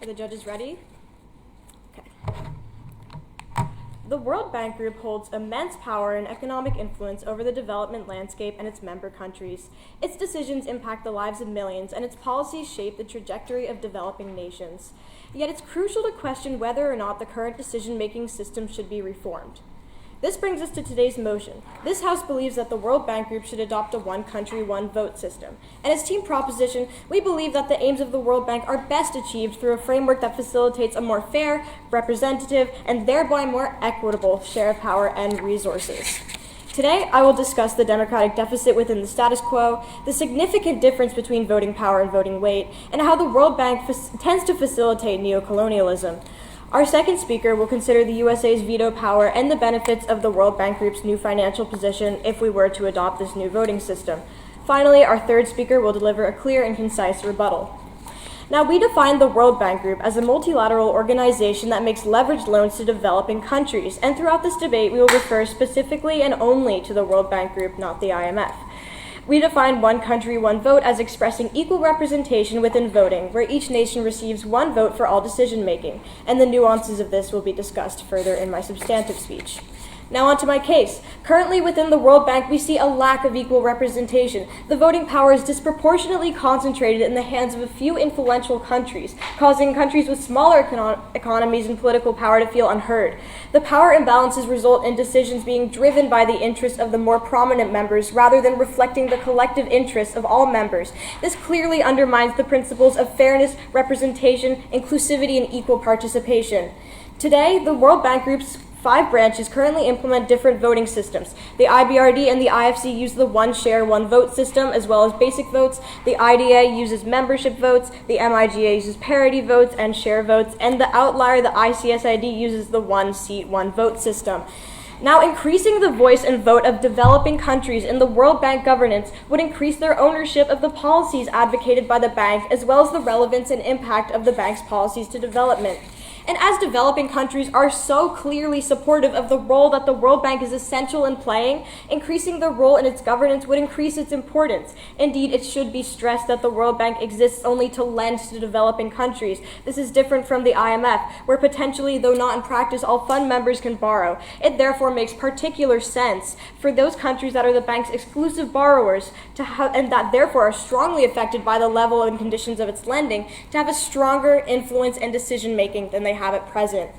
Are the judges ready? Okay. The World Bank Group holds immense power and economic influence over the development landscape and its member countries. Its decisions impact the lives of millions, and its policies shape the trajectory of developing nations. Yet it's crucial to question whether or not the current decision-making system should be reformed. This brings us to today's motion. This House believes that the World Bank Group should adopt a one country, one vote system. And as team proposition, we believe that the aims of the World Bank are best achieved through a framework that facilitates a more fair, representative, and thereby more equitable share of power and resources. Today, I will discuss the democratic deficit within the status quo, the significant difference between voting power and voting weight, and how the World Bank tends to facilitate neocolonialism. Our second speaker will consider the USA's veto power and the benefits of the World Bank Group's new financial position if we were to adopt this new voting system. Finally, our third speaker will deliver a clear and concise rebuttal. Now, we define the World Bank Group as a multilateral organization that makes leveraged loans to developing countries, and throughout this debate, we will refer specifically and only to the World Bank Group, not the IMF. We define one country, one vote as expressing equal representation within voting, where each nation receives one vote for all decision-making, and the nuances of this will be discussed further in my substantive speech. Now on to my case. Currently within the World Bank, we see a lack of equal representation. The voting power is disproportionately concentrated in the hands of a few influential countries, causing countries with smaller economies and political power to feel unheard. The power imbalances result in decisions being driven by the interests of the more prominent members rather than reflecting the collective interests of all members. This clearly undermines the principles of fairness, representation, inclusivity, and equal participation. Today, the World Bank Group's 5 branches currently implement different voting systems. The IBRD and the IFC use the one share, one vote system, as well as basic votes. The IDA uses membership votes. The MIGA uses parity votes and share votes. And the outlier, the ICSID, uses the one seat, one vote system. Now, increasing the voice and vote of developing countries in the World Bank governance would increase their ownership of the policies advocated by the bank, as well as the relevance and impact of the bank's policies to development. And as developing countries are so clearly supportive of the role that the World Bank is essential in playing, increasing their role in its governance would increase its importance. Indeed, it should be stressed that the World Bank exists only to lend to developing countries. This is different from the IMF, where potentially, though not in practice, all fund members can borrow. It therefore makes particular sense for those countries that are the bank's exclusive borrowers and that therefore are strongly affected by the level and conditions of its lending to have a stronger influence and decision-making than they have at present.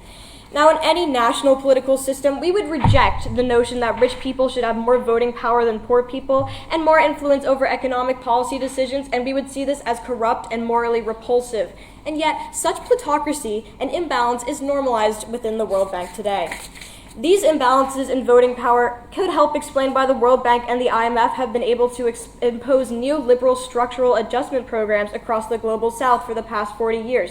Now, in any national political system, we would reject the notion that rich people should have more voting power than poor people and more influence over economic policy decisions, and we would see this as corrupt and morally repulsive. And yet, such plutocracy and imbalance is normalized within the World Bank today. These imbalances in voting power could help explain why the World Bank and the IMF have been able to impose neoliberal structural adjustment programs across the global south for the past 40 years.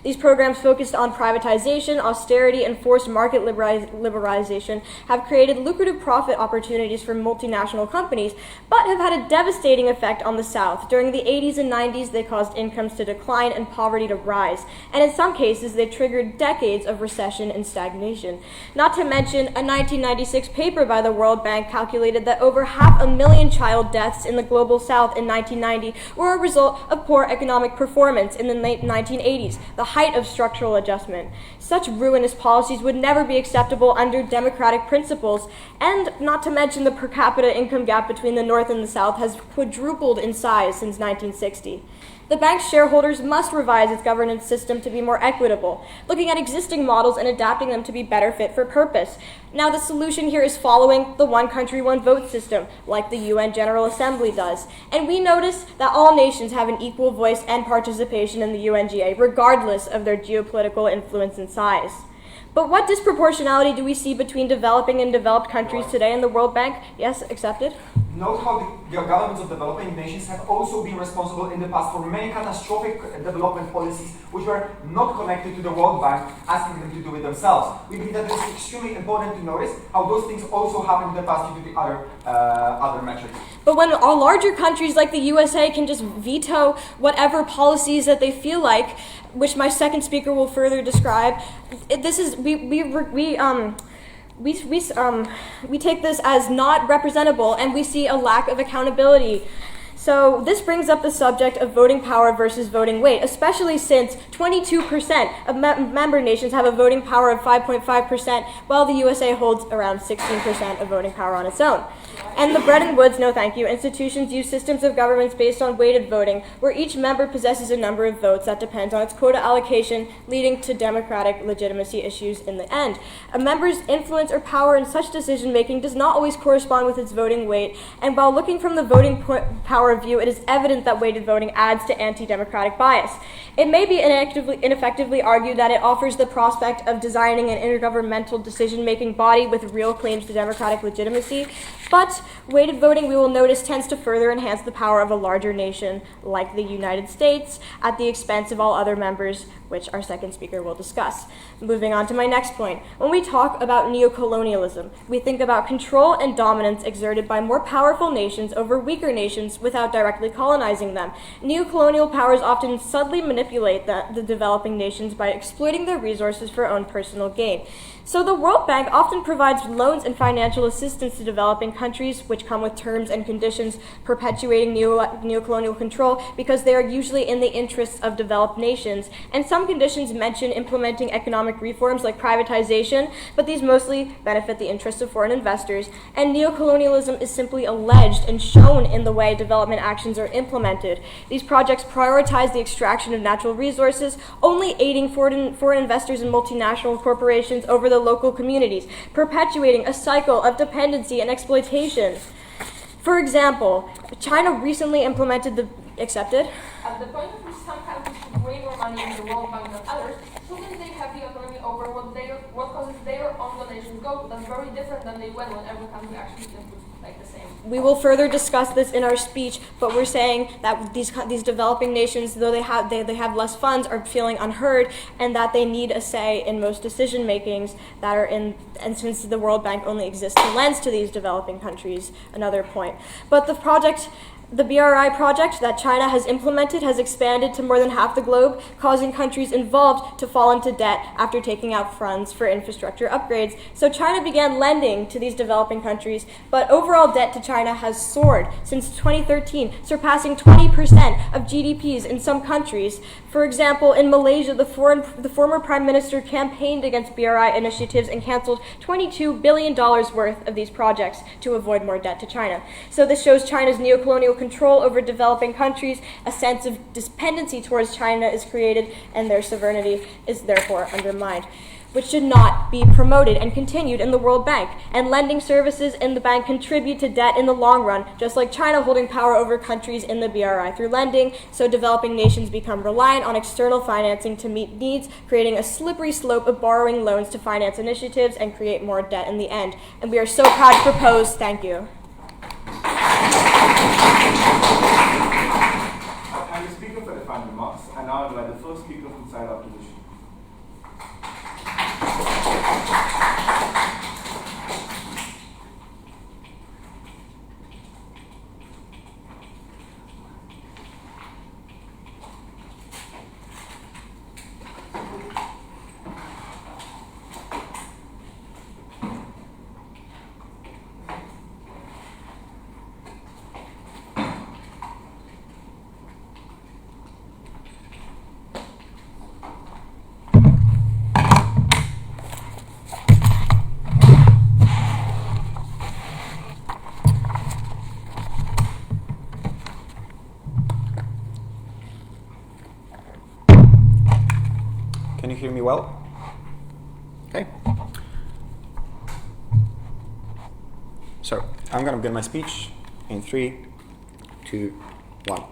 These programs focused on privatization, austerity, and forced market liberalization have created lucrative profit opportunities for multinational companies, but have had a devastating effect on the South. During the 80s and 90s, they caused incomes to decline and poverty to rise, and in some cases, they triggered decades of recession and stagnation. Not to mention, a 1996 paper by the World Bank calculated that over 500,000 child deaths in the global South in 1990 were a result of poor economic performance in the late 1980s, the height of structural adjustment. Such ruinous policies would never be acceptable under democratic principles, and not to mention the per capita income gap between the North and the South has quadrupled in size since 1960. The bank's shareholders must revise its governance system to be more equitable, looking at existing models and adapting them to be better fit for purpose. Now, the solution here is following the one country, one vote system, like the UN General Assembly does. And we notice that all nations have an equal voice and participation in the UNGA, regardless of their geopolitical influence and size. But what disproportionality do we see between developing and developed countries today in the World Bank? Yes, accepted. Note how the governments of developing nations have also been responsible in the past for many catastrophic development policies which were not connected to the World Bank, asking them to do it themselves. We believe that it is extremely important to notice how those things also happened in the past due to the other metrics. But when all larger countries like the USA can just veto whatever policies that they feel like, which my second speaker will further describe, this is we take this as not representable, and we see a lack of accountability. So this brings up the subject of voting power versus voting weight, especially since 22% of member nations have a voting power of 5.5%, while the USA holds around 16% of voting power on its own. And the Bretton Woods, no thank you, institutions use systems of governments based on weighted voting, where each member possesses a number of votes that depends on its quota allocation, leading to democratic legitimacy issues in the end. A member's influence or power in such decision-making does not always correspond with its voting weight, and while looking from the voting power view, it is evident that weighted voting adds to anti-democratic bias. It may be ineffectively argued that it offers the prospect of designing an intergovernmental decision-making body with real claims to democratic legitimacy, but weighted voting, we will notice, tends to further enhance the power of a larger nation like the United States at the expense of all other members, which our second speaker will discuss. Moving on to my next point. When we talk about neocolonialism, we think about control and dominance exerted by more powerful nations over weaker nations without directly colonizing them. Neocolonial powers often subtly manipulate the developing nations by exploiting their resources for own personal gain. So the World Bank often provides loans and financial assistance to developing countries, which come with terms and conditions perpetuating neocolonial control because they are usually in the interests of developed nations. And some conditions mention implementing economic reforms like privatization, but these mostly benefit the interests of foreign investors. And neocolonialism is simply alleged and shown in the way development actions are implemented. These projects prioritize the extraction of natural resources, only aiding foreign investors and multinational corporations over the local communities, perpetuating a cycle of dependency and exploitation. For example, China recently implemented the accepted. At the point at which some countries put way more money in the World Bank than others, shouldn't they have the autonomy over what causes their own donations go? That's very different than they went when every country actually inputs like the same. We will further discuss this in our speech, but we're saying that these developing nations, though they have less funds, are feeling unheard, and that they need a say in most decision makings that are in. And since the World Bank only exists to lend to these developing countries, another point. But the BRI project that China has implemented has expanded to more than half the globe, causing countries involved to fall into debt after taking out funds for infrastructure upgrades. So China began lending to these developing countries, but overall debt to China has soared since 2013, surpassing 20% of GDPs in some countries. For example, in Malaysia, the former prime minister campaigned against BRI initiatives and canceled $22 billion worth of these projects to avoid more debt to China. So this shows China's neocolonial control over developing countries. A sense of dependency towards China is created, and their sovereignty is therefore undermined, which should not be promoted and continued in the World Bank. And lending services in the bank contribute to debt in the long run, just like China holding power over countries in the BRI through lending. So developing nations become reliant on external financing to meet needs, creating a slippery slope of borrowing loans to finance initiatives and create more debt in the end. And we are so proud to propose, thank you. I thank the speaker for the final remarks, and now I'd like the first speaker from side opposition. Can you hear me well? Okay. So, I'm going to begin my speech in 3, 2, 1.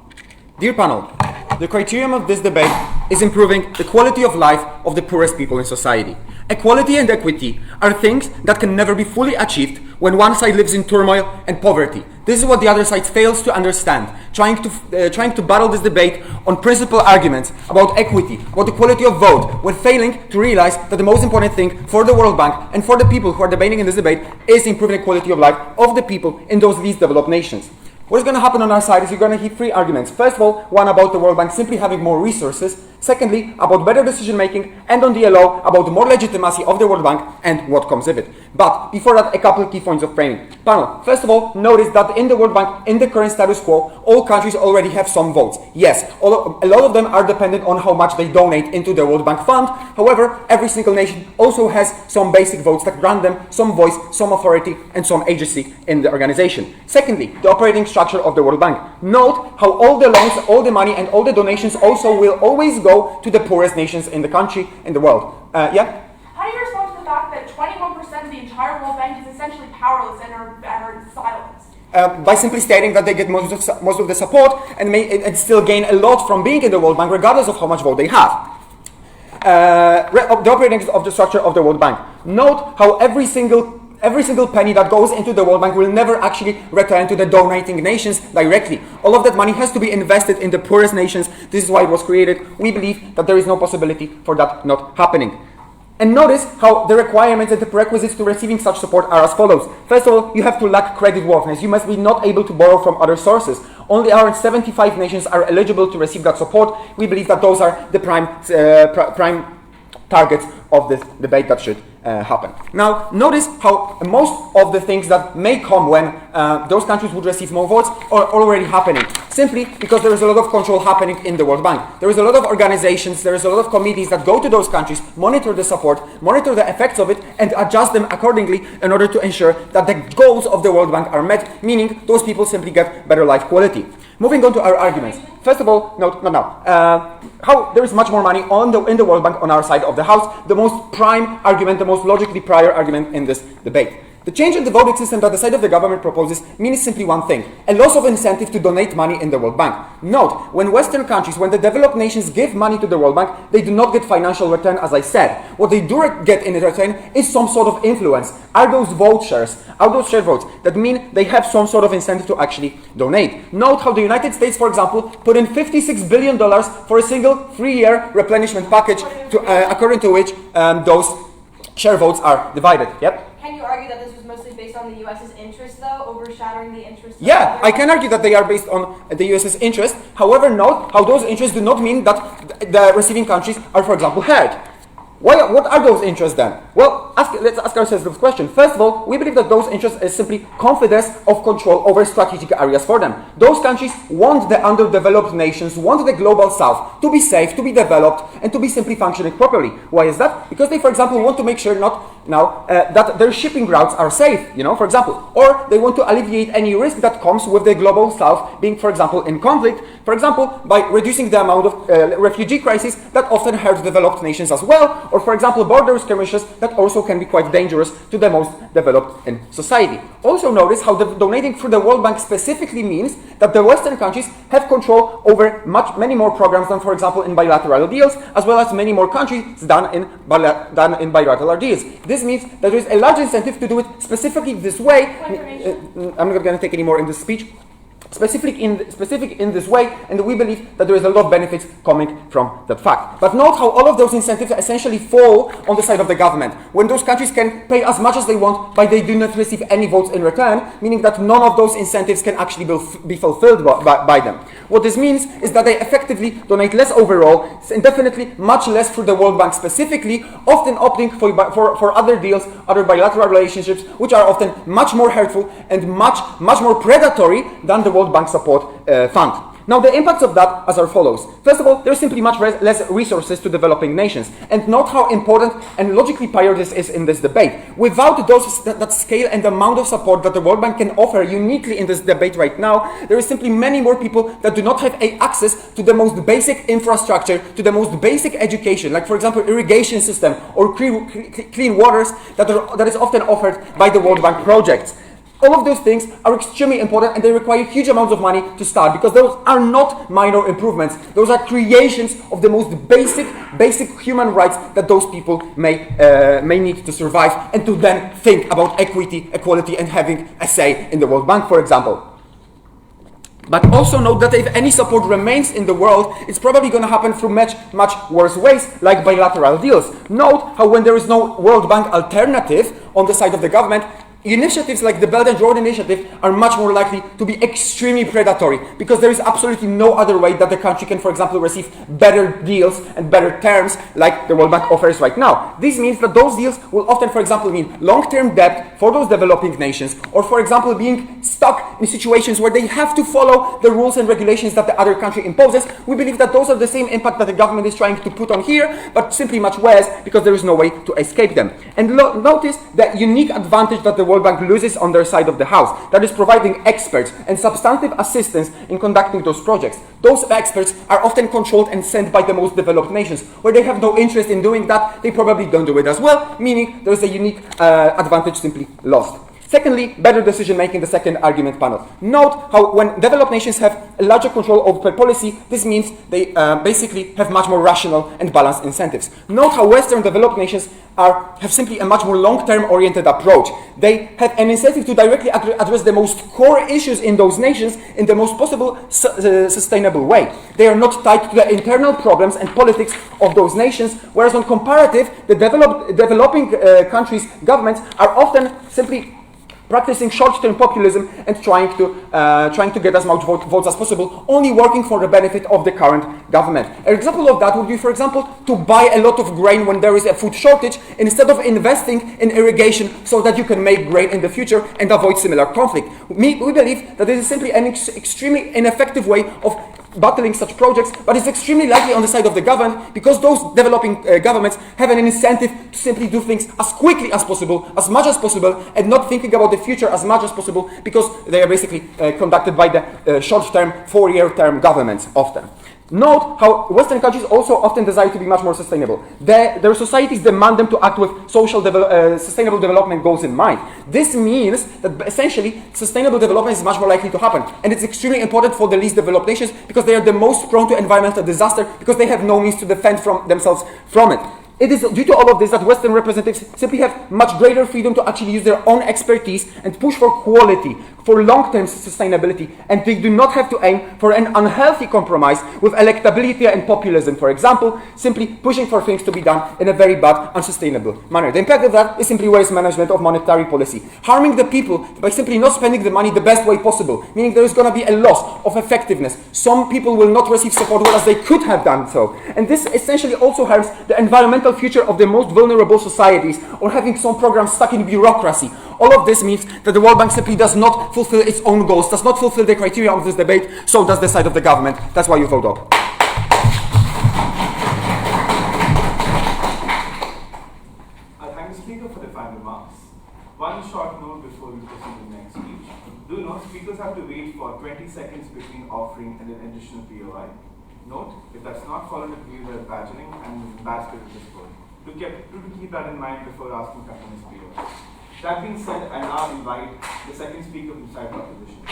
Dear panel, the criterion of this debate is improving the quality of life of the poorest people in society. Equality and equity are things that can never be fully achieved when one side lives in turmoil and poverty. This is what the other side fails to understand, trying to battle this debate on principal arguments about equity, about the quality of vote, while failing to realize that the most important thing for the World Bank and for the people who are debating in this debate is improving the quality of life of the people in those least developed nations. What is going to happen on our side is you're going to hear 3 arguments. First of all, one about the World Bank simply having more resources. Secondly, about better decision making, and on the LO, about more legitimacy of the World Bank and what comes with it. But before that, a couple of key points of framing. Panel, first of all, notice that in the World Bank, in the current status quo, all countries already have some votes. Yes, a lot of them are dependent on how much they donate into the World Bank fund. However, every single nation also has some basic votes that grant them some voice, some authority, and some agency in the organization. Secondly, the operating structure of the World Bank. Note how all the loans, all the money, and all the donations also will always go to the poorest nations in the country, in the world. Yeah? How do you respond to the fact that 21% of the entire World Bank is essentially powerless and are silenced? By simply stating that they get most of the support and still gain a lot from being in the World Bank, regardless of how much vote they have. The operating of the structure of the World Bank. Note how every single penny that goes into the World Bank will never actually return to the donating nations directly. All of that money has to be invested in the poorest nations. This is why it was created. We believe that there is no possibility for that not happening. And notice how the requirements and the prerequisites to receiving such support are as follows. First of all, you have to lack creditworthiness. You must be not able to borrow from other sources. Only around 75 nations are eligible to receive that support. We believe that those are the prime targets of this debate that should happen. Now, notice how most of the things that may come when those countries would receive more votes are already happening, simply because there is a lot of control happening in the World Bank. There is a lot of organizations, there is a lot of committees that go to those countries, monitor the support, monitor the effects of it, and adjust them accordingly in order to ensure that the goals of the World Bank are met, meaning those people simply get better life quality. Moving on to our arguments. First of all, not now. How there is much more money in the World Bank on our side of the house. The most prime argument, the most logically prior argument in this debate. The change in the voting system that the side of the government proposes means simply one thing: a loss of incentive to donate money in the World Bank. Note, when Western countries, when the developed nations give money to the World Bank, they do not get financial return, as I said. What they do get in return is some sort of influence. Are those vote shares? Are those share votes that mean they have some sort of incentive to actually donate? Note how the United States, for example, put in $56 billion for a single 3-year replenishment package, according to which those share votes are divided. Yep. Can you argue that this was mostly based on the U.S.'s interest, though, overshadowing the interests of Yeah, I can argue that they are based on the U.S.'s interest. However, note how those interests do not mean that the receiving countries are, for example, hurt. What are those interests then? Well, let's ask ourselves this question. First of all, we believe that those interests is simply confidence of control over strategic areas for them. Those countries want the underdeveloped nations, want the global south to be safe, to be developed, and to be simply functioning properly. Why is that? Because they, for example, want to make sure that their shipping routes are safe, for example. Or they want to alleviate any risk that comes with the global south being, for example, in conflict, for example, by reducing the amount of refugee crises that often hurt developed nations as well, or, for example, border skirmishes that also can be quite dangerous to the most developed in society. Also notice how the donating through the World Bank specifically means that the Western countries have control over many more programs than, for example, in bilateral deals, as well as many more countries than in bilateral deals. This means that there is a large incentive to do it specifically this way. I'm not going to take any more in this speech. Specific in this way, and we believe that there is a lot of benefits coming from that fact. But note how all of those incentives essentially fall on the side of the government, when those countries can pay as much as they want, but they do not receive any votes in return, meaning that none of those incentives can actually be fulfilled by them. What this means is that they effectively donate less overall, and definitely much less through the World Bank specifically, often opting for other deals, other bilateral relationships, which are often much more hurtful and much more predatory than the World Bank Support Fund. Now, the impacts of that are as follows. First of all, there's simply much less resources to developing nations. And note how important and logically prior this is in this debate. Without that scale and amount of support that the World Bank can offer uniquely in this debate right now, there is simply many more people that do not have access to the most basic infrastructure, to the most basic education, like, for example, irrigation system or clean waters that is often offered by the World Bank projects. All of those things are extremely important, and they require huge amounts of money to start, because those are not minor improvements. Those are creations of the most basic human rights that those people may need to survive, and to then think about equity, equality, and having a say in the World Bank, for example. But also note that if any support remains in the world, it's probably going to happen through much worse ways, like bilateral deals. Note how when there is no World Bank alternative on the side of the government, initiatives like the Belt and Road Initiative are much more likely to be extremely predatory because there is absolutely no other way that the country can, for example, receive better deals and better terms like the World Bank offers right now. This means that those deals will often, for example, mean long-term debt for those developing nations, or, for example, being stuck in situations where they have to follow the rules and regulations that the other country imposes. We believe that those are the same impact that the government is trying to put on here, but simply much worse because there is no way to escape them. And notice the unique advantage that the World Bank loses on their side of the house, that is providing experts and substantive assistance in conducting those projects. Those experts are often controlled and sent by the most developed nations. Where they have no interest in doing that, they probably don't do it as well, meaning there's a unique advantage simply lost. Secondly, better decision-making, the second argument panel. Note how when developed nations have a larger control over policy, this means they basically have much more rational and balanced incentives. Note how Western developed nations have simply a much more long-term oriented approach. They have an incentive to directly address the most core issues in those nations in the most possible sustainable way. They are not tied to the internal problems and politics of those nations, whereas on comparative, the developing countries' governments are often simply practicing short-term populism and trying to get as much votes as possible, only working for the benefit of the current government. An example of that would be, for example, to buy a lot of grain when there is a food shortage instead of investing in irrigation so that you can make grain in the future and avoid similar conflict. We believe that this is simply an extremely ineffective way of battling such projects, but it's extremely likely on the side of the government because those developing governments have an incentive to simply do things as quickly as possible, as much as possible, and not thinking about the future as much as possible because they are basically conducted by the short-term, 4-year term governments often. Note how Western countries also often desire to be much more sustainable. Their societies demand them to act with sustainable development goals in mind. This means that essentially sustainable development is much more likely to happen. And it's extremely important for the least developed nations because they are the most prone to environmental disaster because they have no means to defend themselves from it. It is due to all of this that Western representatives simply have much greater freedom to actually use their own expertise and push for quality, for long-term sustainability, and they do not have to aim for an unhealthy compromise with electability and populism, for example, simply pushing for things to be done in a very bad, unsustainable manner. The impact of that is simply waste management of monetary policy, harming the people by simply not spending the money the best way possible, meaning there is going to be a loss of effectiveness. Some people will not receive support whereas they could have done so. And this essentially also harms the environmental future of the most vulnerable societies, or having some programs stuck in bureaucracy. All of this means that the World Bank simply does not fulfill its own goals, does not fulfill the criteria of this debate, so does the side of the government. That's why you vote up. I thank the speaker for the final remarks. One short note before we proceed to the next speech. Do note, speakers have to wait for 20 seconds between offering an additional POI. Note, if that's not followed, it will be the badging and badge spirit is good. Do keep that in mind before asking continuous POI. That being said, I now invite the second speaker from side opposition.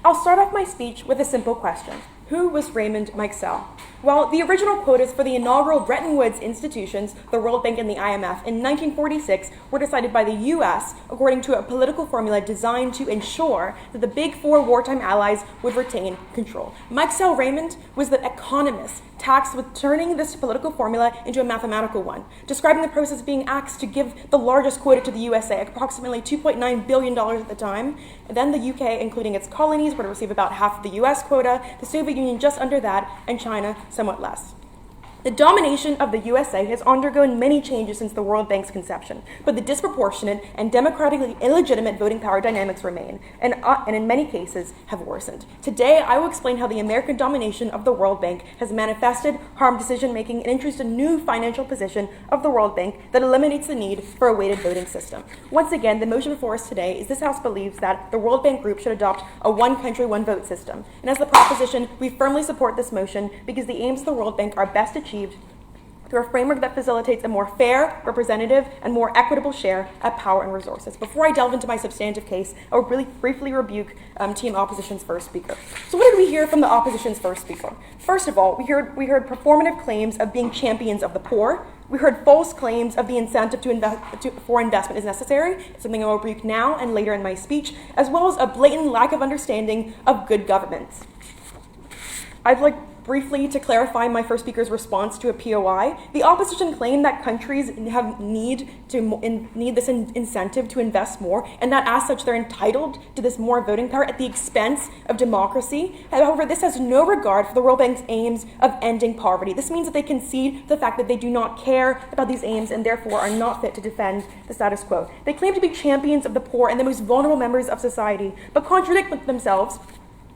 I'll start off my speech with a simple question. Who was Raymond Meixel? Well, the original quotas for the inaugural Bretton Woods institutions, the World Bank and the IMF, in 1946 were decided by the U.S. according to a political formula designed to ensure that the big four wartime allies would retain control. Meixel Raymond was the economist tasked with turning this political formula into a mathematical one, describing the process of being asked to give the largest quota to the USA, approximately $2.9 billion at the time. And then the UK, including its colonies, were to receive about half of the US quota, the Soviet Union just under that, and China somewhat less. The domination of the USA has undergone many changes since the World Bank's conception, but the disproportionate and democratically illegitimate voting power dynamics remain, and in many cases have worsened. Today, I will explain how the American domination of the World Bank has manifested, harmed decision-making, and introduced a new financial position of the World Bank that eliminates the need for a weighted voting system. Once again, the motion before us today is this House believes that the World Bank Group should adopt a one-country, one-vote system. And as the proposition, we firmly support this motion because the aims of the World Bank are best achieved through a framework that facilitates a more fair, representative, and more equitable share of power and resources. Before I delve into my substantive case, I will really briefly rebuke Team Opposition's first speaker. So what did we hear from the Opposition's first speaker? First of all, we heard performative claims of being champions of the poor. We heard false claims of the incentive for investment is necessary, something I will rebuke now and later in my speech, as well as a blatant lack of understanding of good governance. I'd like briefly to clarify my first speaker's response to a POI. The opposition claimed that countries need this incentive to invest more, and that as such they're entitled to this more voting power at the expense of democracy. However, this has no regard for the World Bank's aims of ending poverty. This means that they concede the fact that they do not care about these aims and therefore are not fit to defend the status quo. They claim to be champions of the poor and the most vulnerable members of society, but contradict themselves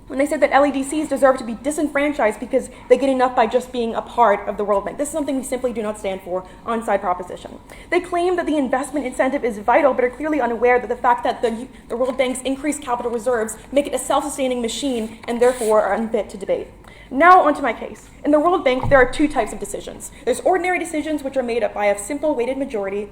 when they said that LEDCs deserve to be disenfranchised because they get enough by just being a part of the World Bank. This is something we simply do not stand for on side proposition. They claim that the investment incentive is vital, but are clearly unaware that the fact that the World Bank's increased capital reserves make it a self-sustaining machine and therefore are unfit to debate. Now onto my case. In the World Bank, there are two types of decisions. There's ordinary decisions, which are made up by a simple weighted majority,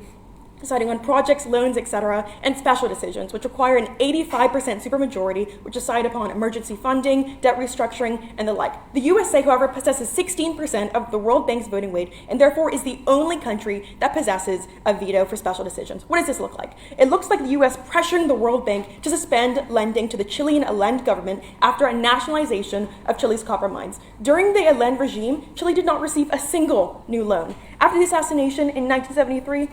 deciding on projects, loans, etc., and special decisions, which require an 85% supermajority, which decide upon emergency funding, debt restructuring, and the like. The USA, however, possesses 16% of the World Bank's voting weight, and therefore is the only country that possesses a veto for special decisions. What does this look like? It looks like the US pressuring the World Bank to suspend lending to the Chilean Allende government after a nationalization of Chile's copper mines. During the Allende regime, Chile did not receive a single new loan. After the assassination in 1973,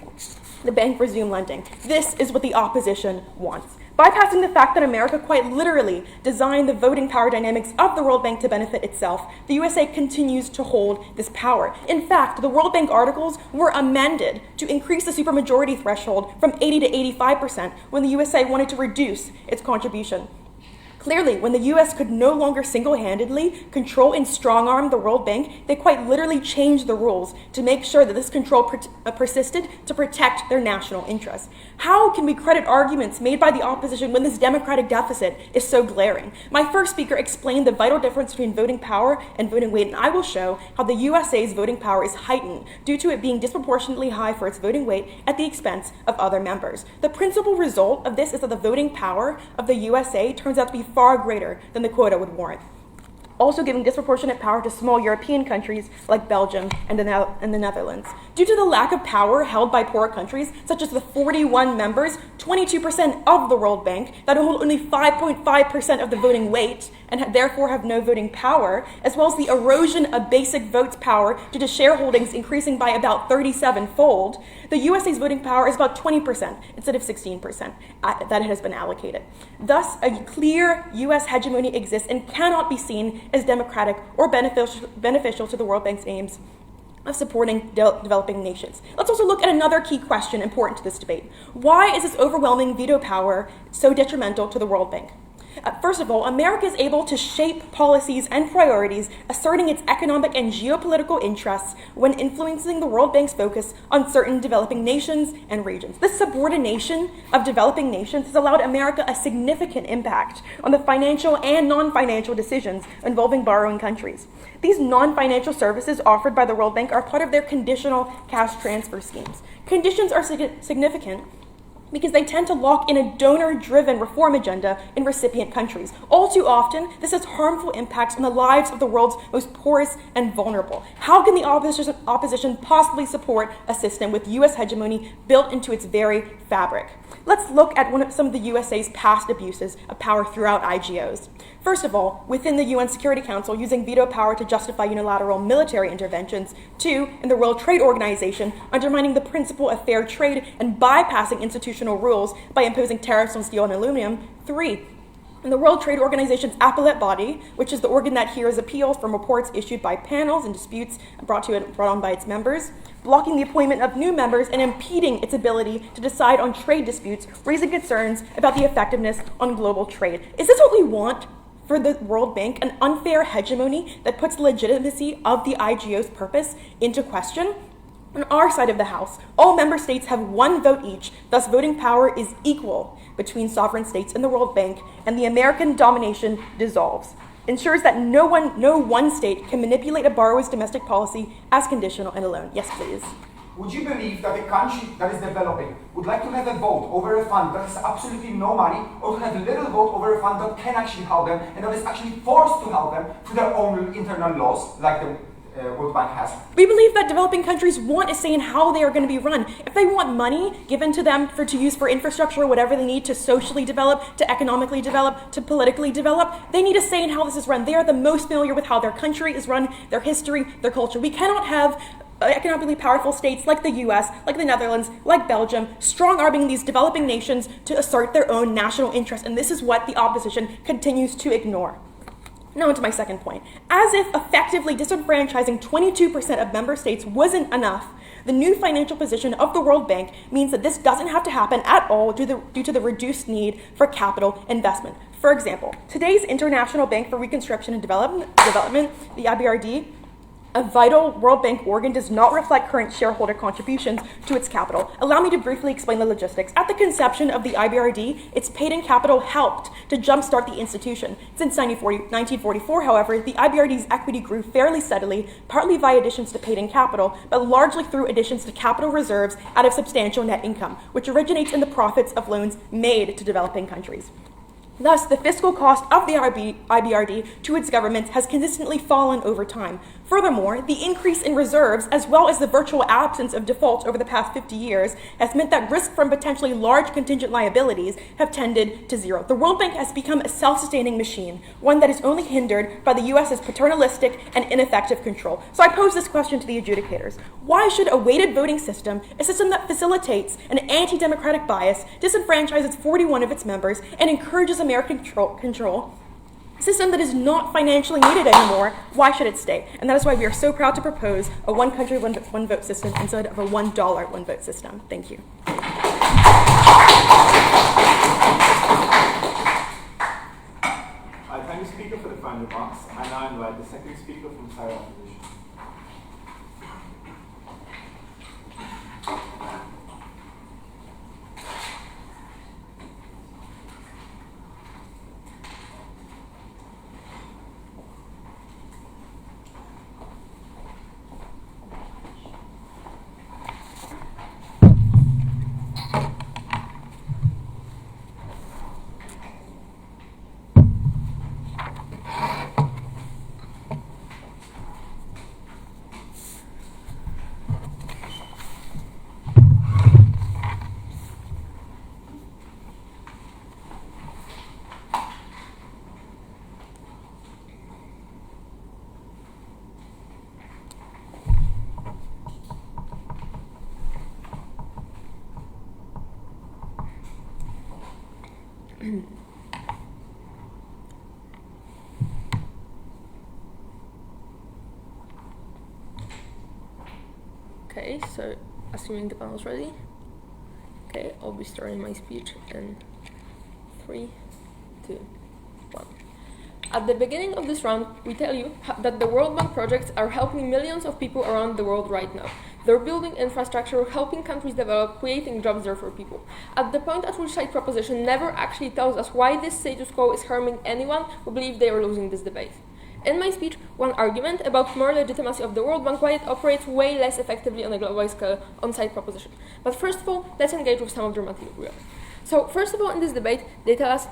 the bank resumed lending. This is what the opposition wants. Bypassing the fact that America quite literally designed the voting power dynamics of the World Bank to benefit itself, the USA continues to hold this power. In fact, the World Bank articles were amended to increase the supermajority threshold from 80 to 85% when the USA wanted to reduce its contribution. Clearly, when the US could no longer single-handedly control and strong-arm the World Bank, they quite literally changed the rules to make sure that this control persisted to protect their national interests. How can we credit arguments made by the opposition when this democratic deficit is so glaring? My first speaker explained the vital difference between voting power and voting weight, and I will show how the USA's voting power is heightened due to it being disproportionately high for its voting weight at the expense of other members. The principal result of this is that the voting power of the USA turns out to be far greater than the quota would warrant, also giving disproportionate power to small European countries like Belgium and the Netherlands. Due to the lack of power held by poorer countries, such as the 41 members, 22% of the World Bank, that hold only 5.5% of the voting weight and therefore have no voting power, as well as the erosion of basic votes power due to shareholdings increasing by about 37-fold, the USA's voting power is about 20% instead of 16% that has been allocated. Thus, a clear US hegemony exists and cannot be seen as democratic or beneficial to the World Bank's aims of supporting developing nations. Let's also look at another key question important to this debate. Why is this overwhelming veto power so detrimental to the World Bank? First of all, America is able to shape policies and priorities, asserting its economic and geopolitical interests when influencing the World Bank's focus on certain developing nations and regions. This subordination of developing nations has allowed America a significant impact on the financial and non-financial decisions involving borrowing countries. These non-financial services offered by the World Bank are part of their conditional cash transfer schemes. Conditions are significant because they tend to lock in a donor-driven reform agenda in recipient countries. All too often, this has harmful impacts on the lives of the world's most poorest and vulnerable. How can the opposition possibly support a system with US hegemony built into its very fabric? Let's look at some of the USA's past abuses of power throughout IGOs. First of all, within the UN Security Council, using veto power to justify unilateral military interventions. 2, in the World Trade Organization, undermining the principle of fair trade and bypassing institutional rules by imposing tariffs on steel and aluminum. 3, in the World Trade Organization's appellate body, which is the organ that hears appeals from reports issued by panels and disputes brought on by its members, blocking the appointment of new members and impeding its ability to decide on trade disputes, raising concerns about the effectiveness on global trade. Is this what we want for the World Bank, an unfair hegemony that puts the legitimacy of the IGO's purpose into question? On our side of the House, all member states have one vote each, thus voting power is equal between sovereign states and the World Bank, and the American domination dissolves. Ensures that no one state can manipulate a borrower's domestic policy as conditional and alone. Yes, please. Would you believe that a country that is developing would like to have a vote over a fund that has absolutely no money, or to have a little vote over a fund that can actually help them and that is actually forced to help them through their own internal laws, like the World Bank has. We believe that developing countries want a say in how they are going to be run. If they want money given to them to use for infrastructure or whatever they need to socially develop, to economically develop, to politically develop, they need a say in how this is run. They are the most familiar with how their country is run, their history, their culture. We cannot have economically powerful states like the US, like the Netherlands, like Belgium, strong-arming these developing nations to assert their own national interest, and this is what the opposition continues to ignore. Now into my second point. As if effectively disenfranchising 22% of member states wasn't enough, the new financial position of the World Bank means that this doesn't have to happen at all due to the reduced need for capital investment. For example, today's International Bank for Reconstruction and Development, the IBRD, a vital World Bank organ, does not reflect current shareholder contributions to its capital. Allow me to briefly explain the logistics. At the conception of the IBRD, its paid-in capital helped to jumpstart the institution. Since 1944, however, the IBRD's equity grew fairly steadily, partly via additions to paid-in capital, but largely through additions to capital reserves out of substantial net income, which originates in the profits of loans made to developing countries. Thus, the fiscal cost of the IBRD to its governments has consistently fallen over time. Furthermore, the increase in reserves, as well as the virtual absence of defaults over the past 50 years, has meant that risk from potentially large contingent liabilities have tended to zero. The World Bank has become a self-sustaining machine, one that is only hindered by the US's paternalistic and ineffective control. So I pose this question to the adjudicators. Why should a weighted voting system, a system that facilitates an anti-democratic bias, disenfranchises 41 of its members, and encourages American control, a system that is not financially needed anymore, why should it stay? And that is why we are so proud to propose a one country, one vote system instead of a $1 one vote system. Thank you. I thank the speaker for the final remarks. I now invite the second speaker from side opposition. Okay, so assuming the panel's ready, okay, I'll be starting my speech in 3, 2, 1. At the beginning of this round, we tell you that the World Bank projects are helping millions of people around the world right now. They're building infrastructure, helping countries develop, creating jobs there for people. At the point at which side proposition never actually tells us why this status quo is harming anyone who believes they are losing this debate. In my speech, one argument about more legitimacy of the World Bank, why it operates way less effectively on a global scale on side proposition. But first of all, let's engage with some of their material. So first of all, in this debate, they tell us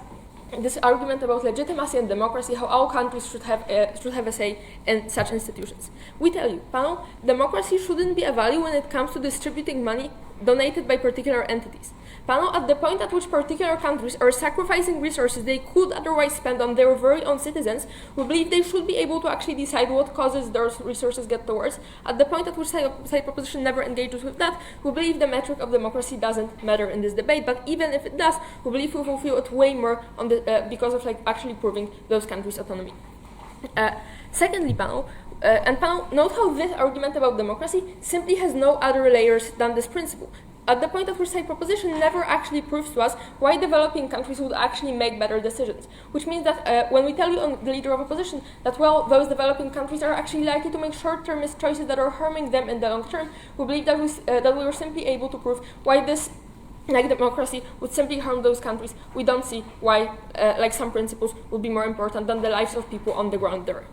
this argument about legitimacy and democracy, how all countries should have a say in such institutions. We tell you, panel, democracy shouldn't be a value when it comes to distributing money donated by particular entities. Panel, at the point at which particular countries are sacrificing resources they could otherwise spend on their very own citizens, we believe they should be able to actually decide what causes those resources get towards. At the point at which side proposition never engages with that, we believe the metric of democracy doesn't matter in this debate, but even if it does, we believe we fulfill it way more on the, because of actually proving those countries' autonomy. Secondly, panel, note how this argument about democracy simply has no other layers than this principle. At the point at which side proposition never actually proves to us why developing countries would actually make better decisions. Which means that when we tell you on the leader of opposition that, well, those developing countries are actually likely to make short-termist choices that are harming them in the long term, we believe that we were simply able to prove why this democracy would simply harm those countries. We don't see why some principles would be more important than the lives of people on the ground there.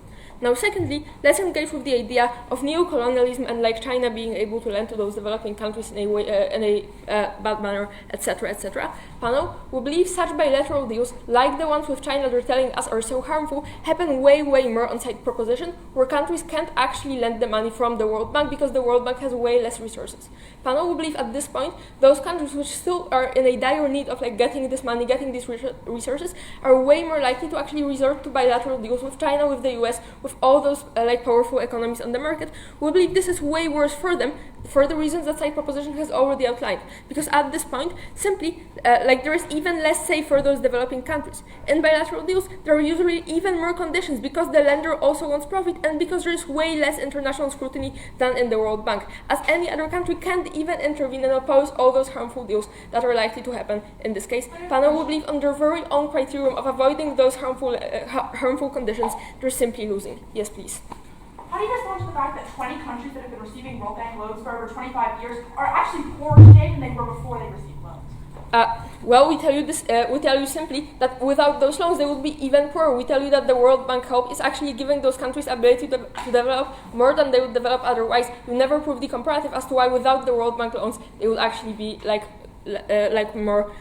Now, secondly, let's engage with the idea of neo-colonialism and like China being able to lend to those developing countries in a way, bad manner, etc., etc. Panel, we believe such bilateral deals, like the ones with China they're telling us are so harmful, happen way more on side proposition, where countries can't actually lend the money from the World Bank because the World Bank has way less resources. Panel, we believe at this point, those countries which still are in a dire need of like getting this money, getting these resources, are way more likely to actually resort to bilateral deals with China, with the US, with all those like powerful economies on the market. We believe this is way worse for them for the reasons that side proposition has already outlined. Because at this point, simply, there is even less say for those developing countries. In bilateral deals, there are usually even more conditions because the lender also wants profit and because there is way less international scrutiny than in the World Bank, as any other country can't even intervene and oppose all those harmful deals that are likely to happen in this case. Panel will believe under very own criterion of avoiding those harmful conditions, they're simply losing. Yes, please. How do you respond to the fact that 20 countries that have been receiving World Bank loans for over 25 years are actually poorer today than they were before they received loans? Well, we tell you this. We tell you simply that without those loans, they would be even poorer. We tell you that the World Bank help is actually giving those countries ability to develop more than they would develop otherwise. You never prove the comparative as to why without the World Bank loans, they would actually be like more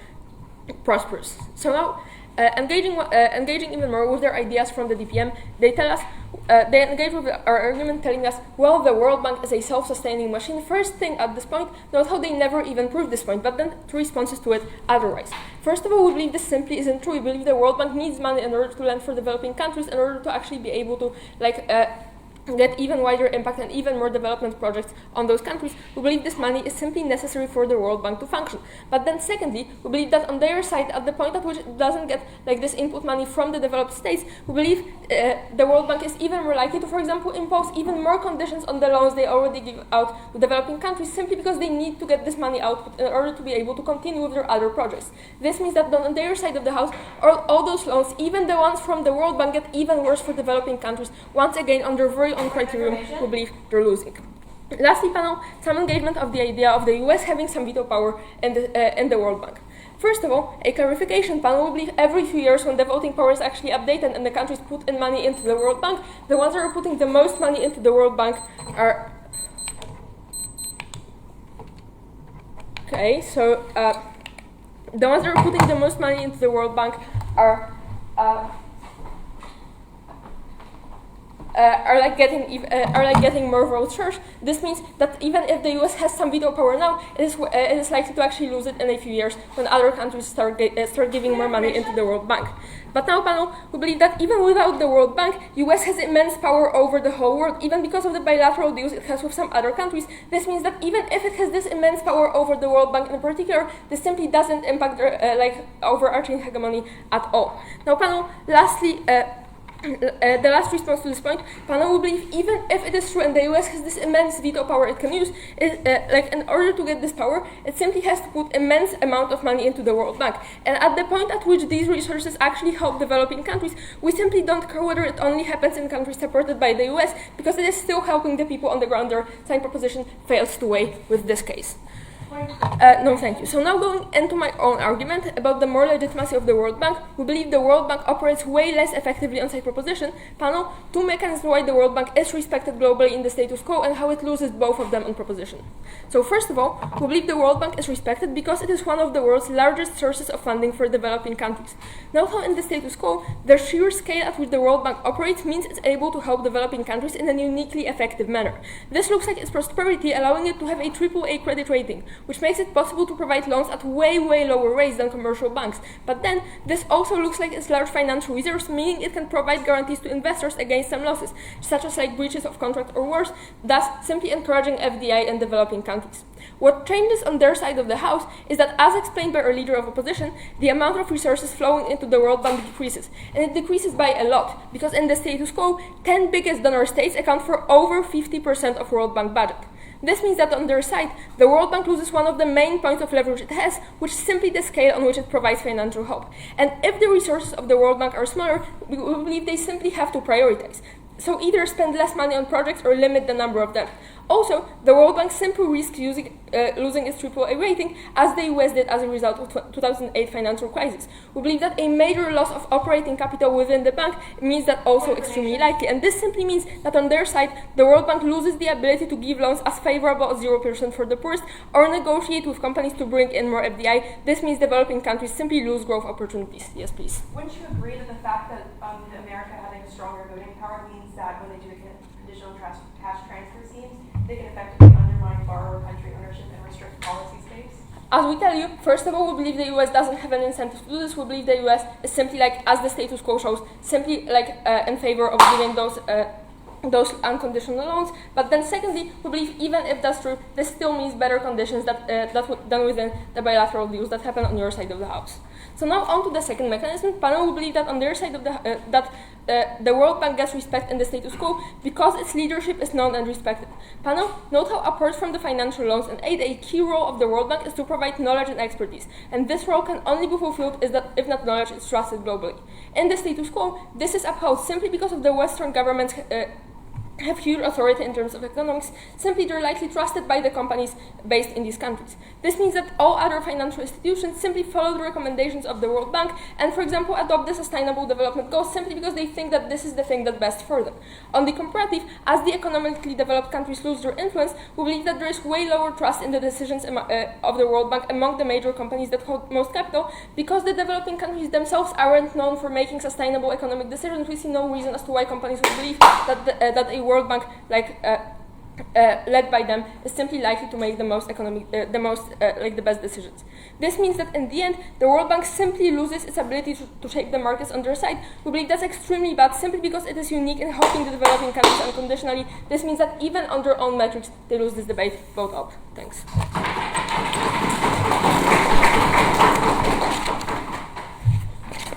prosperous. So now, engaging even more with their ideas from the DPM, they tell us. They engage with our argument telling us, well, the World Bank is a self-sustaining machine. First thing at this point, note how they never even proved this point, but then two responses to it otherwise. First of all, we believe this simply isn't true. We believe the World Bank needs money in order to lend for developing countries, in order to actually be able to get even wider impact and even more development projects on those countries. We believe this money is simply necessary for the World Bank to function. But then secondly, we believe that on their side, at the point at which it doesn't get this input money from the developed states, we believe the World Bank is even more likely to, for example, impose even more conditions on the loans they already give out to developing countries, simply because they need to get this money out in order to be able to continue with their other projects. This means that on their side of the house, all those loans, even the ones from the World Bank, get even worse for developing countries, once again under very own criterion, we believe they're losing. Lastly, panel, some engagement of the idea of the US having some veto power in the World Bank. First of all, a clarification, panel, we believe every few years when the voting power is actually updated and the countries put in money into the World Bank, the ones that are putting the most money into the World Bank are... Okay, so the ones that are putting the most money into the World Bank are getting more votes first. This means that even if the US has some veto power now, it is likely to actually lose it in a few years when other countries start giving more money into the World Bank. But now, panel, we believe that even without the World Bank, US has immense power over the whole world, even because of the bilateral deals it has with some other countries. This means that even if it has this immense power over the World Bank in particular, this simply doesn't impact their overarching hegemony at all. Now, panel, lastly, the last response to this point, panel, we believe even if it is true and the US has this immense veto power it can use, in order to get this power, it simply has to put immense amount of money into the World Bank. And at the point at which these resources actually help developing countries, we simply don't care whether it only happens in countries supported by the US, because it is still helping the people on the ground. Their sign proposition fails to weigh with this case. No, thank you. So now going into my own argument about the more legitimacy of the World Bank, we believe the World Bank operates way less effectively on side proposition. Panel, two mechanisms why the World Bank is respected globally in the status quo and how it loses both of them on proposition. So first of all, we believe the World Bank is respected because it is one of the world's largest sources of funding for developing countries. Note how in the status quo, the sheer scale at which the World Bank operates means it's able to help developing countries in a uniquely effective manner. This looks like its prosperity, allowing it to have a AAA credit rating, which makes it possible to provide loans at way lower rates than commercial banks. But then, this also looks like its large financial reserves, meaning it can provide guarantees to investors against some losses, such as breaches of contract or worse, thus simply encouraging FDI in developing countries. What changes on their side of the house is that, as explained by our leader of opposition, the amount of resources flowing into the World Bank decreases. And it decreases by a lot, because in the status quo, 10 biggest donor states account for over 50% of World Bank budget. This means that on their side, the World Bank loses one of the main points of leverage it has, which is simply the scale on which it provides financial help. And if the resources of the World Bank are smaller, we believe they simply have to prioritize. So either spend less money on projects or limit the number of them. Also, the World Bank simply risks losing its AAA rating, as the US did as a result of 2008 financial crisis. We believe that a major loss of operating capital within the bank means that also extremely likely, and this simply means that on their side, the World Bank loses the ability to give loans as favorable as 0% for the poorest, or negotiate with companies to bring in more FDI. This means developing countries simply lose growth opportunities. Yes, please. Wouldn't you agree that the fact that America having a stronger voting power means that when they do conditional cash transfer schemes, they can effectively undermine borrower country ownership and restrict policy space? As we tell you, first of all, we believe the US doesn't have an incentive to do this. We believe the US is simply like, as the status quo shows, simply like in favor of giving those unconditional loans. But then secondly, we believe even if that's true, this still means better conditions than within the bilateral deals that happen on your side of the house. So now on to the second mechanism. Panel, we believe that on their side of the World Bank gets respect in the status quo because its leadership is known and respected. Panel, note how apart from the financial loans and aid, a key role of the World Bank is to provide knowledge and expertise. And this role can only be fulfilled if that knowledge is trusted globally. In the status quo, this is upheld simply because of the Western governments have huge authority in terms of economics, simply they're likely trusted by the companies based in these countries. This means that all other financial institutions simply follow the recommendations of the World Bank and, for example, adopt the sustainable development goals simply because they think that this is the thing that best for them. On the comparative, as the economically developed countries lose their influence, we believe that there is way lower trust in the decisions of the World Bank among the major companies that hold most capital, because the developing countries themselves aren't known for making sustainable economic decisions. We see no reason as to why companies would believe that a World Bank led by them is simply likely to make the best decisions. This means that in the end, the World Bank simply loses its ability to shape the markets on their side. We believe that's extremely bad simply because it is unique in helping the developing countries unconditionally. This means that even on their own metrics, they lose this debate. Vote out. Thanks.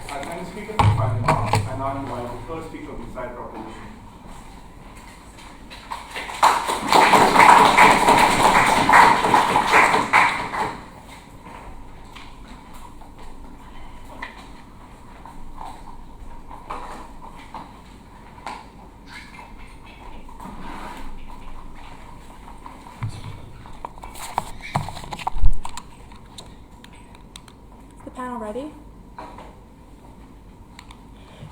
I'll thank the speaker for the final remarks. I now invite the first speaker of the side proposition. Panel ready?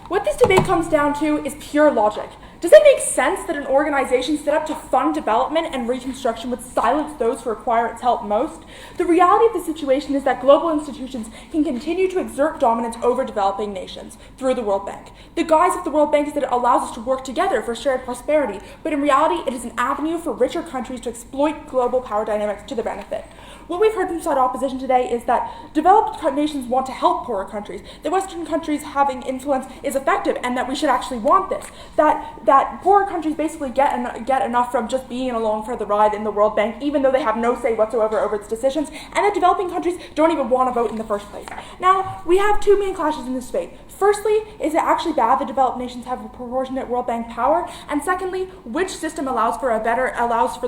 What this debate comes down to is pure logic. Does it make sense that an organization set up to fund development and reconstruction would silence those who require its help most? The reality of the situation is that global institutions can continue to exert dominance over developing nations through the World Bank. The guise of the World Bank is that it allows us to work together for shared prosperity, but in reality, it is an avenue for richer countries to exploit global power dynamics to their benefit. What we've heard from side opposition today is that developed nations want to help poorer countries, that Western countries having influence is effective, and that we should actually want this. That poorer countries basically get enough from just being along for the ride in the World Bank, even though they have no say whatsoever over its decisions, and that developing countries don't even want to vote in the first place. Now, we have two main clashes in this debate. Firstly, is it actually bad that developed nations have a proportionate World Bank power? And secondly, which system allows for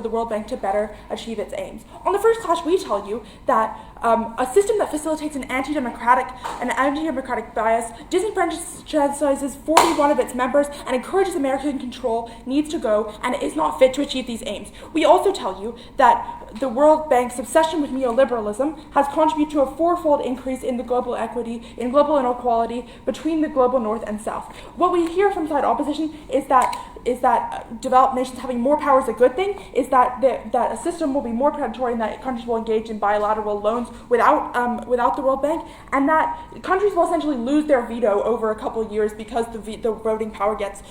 the World Bank to better achieve its aims? On the first clash, we tell you that a system that facilitates an anti-democratic bias, disenfranchises 41 of its members, and encourages American control needs to go, and is not fit to achieve these aims. We also tell you that the World Bank's obsession with neoliberalism has contributed to a fourfold increase in the global inequality between the global north and south. What we hear from side opposition is that developed nations having more power is a good thing, is that a system will be more predatory and that countries will engage in bilateral loans without the World Bank, and that countries will essentially lose their veto over a couple of years because the voting power gets